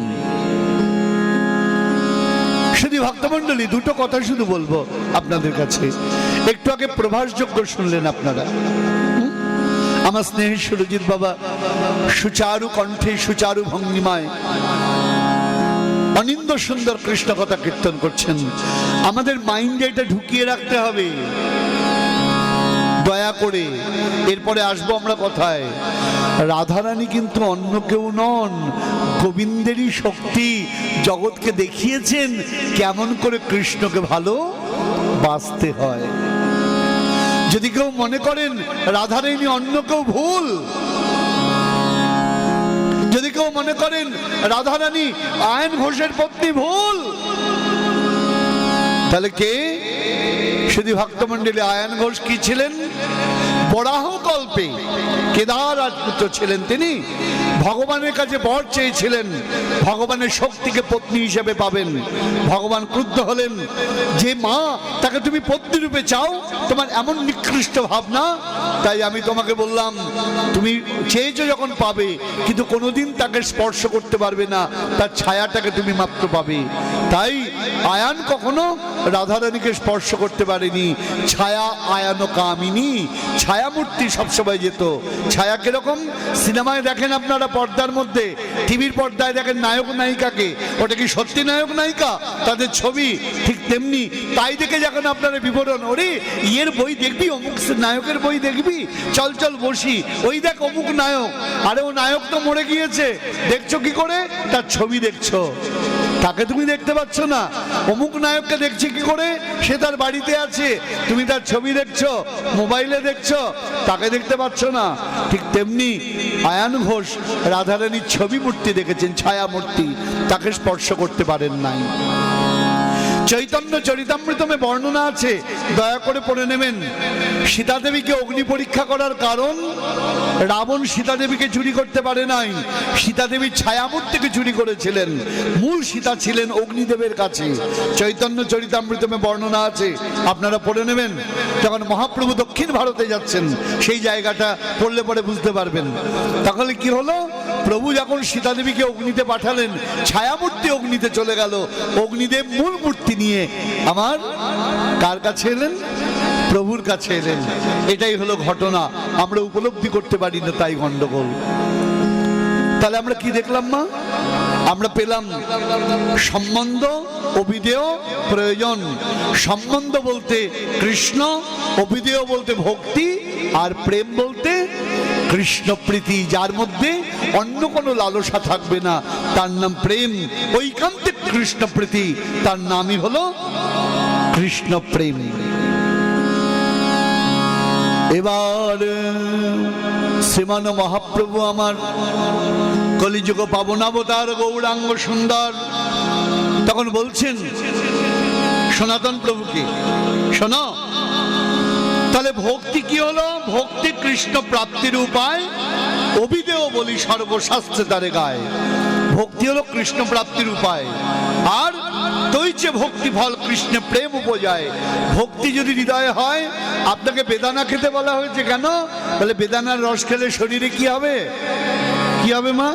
শুধু ভক্তমণ্ডলী দুটো কথা শুধু বলবো আপনাদের কাছে। একটু আগে প্রভাসযজ্ঞ শুনলেন আপনারা, আমার স্নেহের সুরজিৎ বাবা সুচারু কণ্ঠে সুচারু ভঙ্গিমায় অনিন্দ সুন্দর কৃষ্ণ কথা কীর্তন করছেন। আমাদের মাইন্ডে এটা ঢুকিয়ে রাখতে হবে দয়া করে। এরপরে আসবো আমরা কথায়। রাধারানী কিন্তু অন্য কেউ নন, গোবিন্দেরই শক্তি। জগৎকে দেখিয়েছেন কেমন করে কৃষ্ণকে ভালো বাসতে হয়। যদি কেউ মনে করেন রাধারানী অন্য কেউ, ভুল। যদি কেউ মনে করেন রাধারানী আয়ন ঘোষের পত্নী, ভুল। তাহলে কে? শুধু ভক্তমণ্ডলী আয়ন ঘোষ কি ছিলেন? বরাহ কল্পে কেদার রাজপুত্র ছিলেন তিনি। ভগবানের কাছে বর চেয়েছিলেন, ভগবানের শক্তিকে পত্নী হিসেবে পাবেন। ভগবান ক্রুদ্ধ হলেন যে মা তাকে তুমি পত্নী রূপে চাও, তোমার এমন নিকৃষ্ট ভাবনা, তাই আমি তোমাকে বললাম তুমি চেয়েছো যখন পাবে, কিন্তু কোনোদিন তাকে স্পর্শ করতে পারবে না, তার ছায়াটাকে তুমি মাত্র পাবে। তাই আয়ান কখনো রাধারানীকে স্পর্শ করতে পারেনি। ছায়া আয়ান কামিনী, ছায়ামূর্তি সবসময় যেত। ছায়া কিরকম? সিনেমায় দেখেন আপনারা পর্দার মধ্যে, টিভির পর্দায় দেখেন নায়ক নায়িকাকে, ওটা কি সত্যি নায়ক নায়িকা? তাদের ছবি ঠিক তেমনি। তাই দেখে যখন আপনারা বিবরণ, ওরে ইয়ের বই দেখবি, অমুক নায়কের বই দেখবি, চল চল বসি, ওই দেখ অমুক নায়ক। আরে ও নায়ক তো মরে গিয়েছে, দেখছো কি করে? তার ছবি দেখছো, তাকে তুমি দেখতে পাচ্ছ না। অমুক নায়ককে দেখছি কি করে? সে তার বাড়িতে আছে, তুমি তার ছবি দেখছো, মোবাইলে দেখছো, তাকে দেখতে পাচ্ছ না। ঠিক তেমনি আয়ান ঘোষ রাধারানীর ছবি মূর্তি দেখেছেন, ছায়া মূর্তি, তাকে স্পর্শ করতে পারেন নাই। চৈতন্য চরিতামৃতমে বর্ণনা আছে, দয়া করে পড়ে নেবেন। সীতা দেবীকে অগ্নি পরীক্ষা করার কারণ, রাবণ সীতা দেবীকে চুরি করতে পারে নাই, সীতা দেবীর ছায়ামূর্তিকে চুরি করেছিলেন। মূল সীতা ছিলেন অগ্নিদেবের কাছে। চৈতন্য চরিতামৃতমে বর্ণনা আছে, আপনারা পড়ে নেবেন। যখন মহাপ্রভু দক্ষিণ ভারতে যাচ্ছেন, সেই জায়গাটা পড়লে পরে বুঝতে পারবেন। তাহলে কি হলো? প্রভু যখন সীতা দেবীকে অগ্নিতে পাঠালেন, ছায়ামূর্তি অগ্নিতে চলে গেল, অগ্নিদেব মূল মূর্তি নিয়ে আমার কার কাছে এলেন? প্রভুর কাছে এলেন। এটাই হলো ঘটনা। আমরা উপলব্ধি করতে পারি না, তাই গন্ডগোল। তাহলে আমরা কি দেখলাম মা? আমরা পেলাম সম্বন্ধ, অভিধেয়, প্রয়োজন। সম্বন্ধ বলতে কৃষ্ণ, অভিধেয় বলতে ভক্তি, আর প্রেম বলতে কৃষ্ণ প্রীতি, যার মধ্যে অন্য কোনো লালসা থাকবে না, তার নাম প্রেম। ঐকান্তিক কৃষ্ণ প্রীতি, তার নামই হলো কৃষ্ণ প্রেম। এবার শ্রীমান মহাপ্রভু আমার কলিযুগ পাবনাবতার গৌরাঙ্গ সুন্দর তখন বলছেন সনাতন প্রভুকে, শোনো, তাহলে ভক্তি কি হলো? ভক্তি কৃষ্ণ প্রাপ্তির উপায়, অভিধেয় বলি সর্বশাস্ত্রে তারে গায়। ভক্তি হলো কৃষ্ণ প্রাপ্তির উপায়, আর তৈছে ভক্তি ফল কৃষ্ণে প্রেম উপজায়। ভক্তি যদি হৃদয়ে হয়, আপনাকে বেদানা খেতে বলা হয়েছে কেন? বলে বেদানার রস খেলে শরীরে কি হবে? কি হবে মা?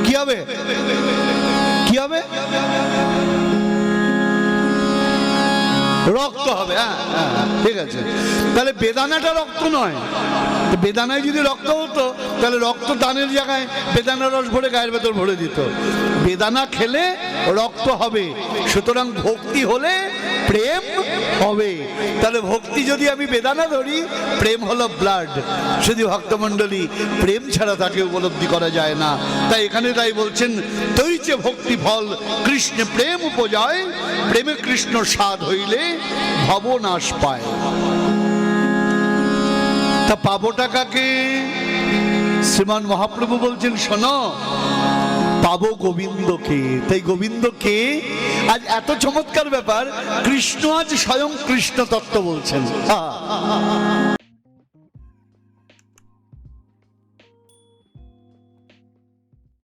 কি হবে? কি হবে? রক্ত হবে। হ্যাঁ, ঠিক আছে। তাহলে বেদানাটা রক্ত নয়। বেদানায় যদি রক্ত হতো, তাহলে রক্ত দানের জায়গায় বেদানার রস ভরে গায়ের ভেতর ভরে দিত। বেদানা খেলে রক্ত হবে, সুতরাং ভক্তি হলে প্রেম হবে। তাহলে ভক্তি যদি আমি বেদানা ধরি, প্রেম হলো ব্লাড। শুধু ভক্তমণ্ডলী, প্রেম ছাড়া তাকে উপলব্ধি করা যায় না। তাই এখানে তাই বলছেন, তৈছে ভক্তি ফল কৃষ্ণে প্রেম উপজায়, প্রেমে কৃষ্ণ স্বাদ হইলে ভব নাশ পায়। তা পাবোটা কাকে? শ্রীমান মহাপ্রভু বলছেন, শোনো, পাবো গোবিন্দকে। তাই গোবিন্দকে আজ এত চমৎকার ব্যাপার, কৃষ্ণ আজ স্বয়ং কৃষ্ণ তত্ত্ব বলছেন।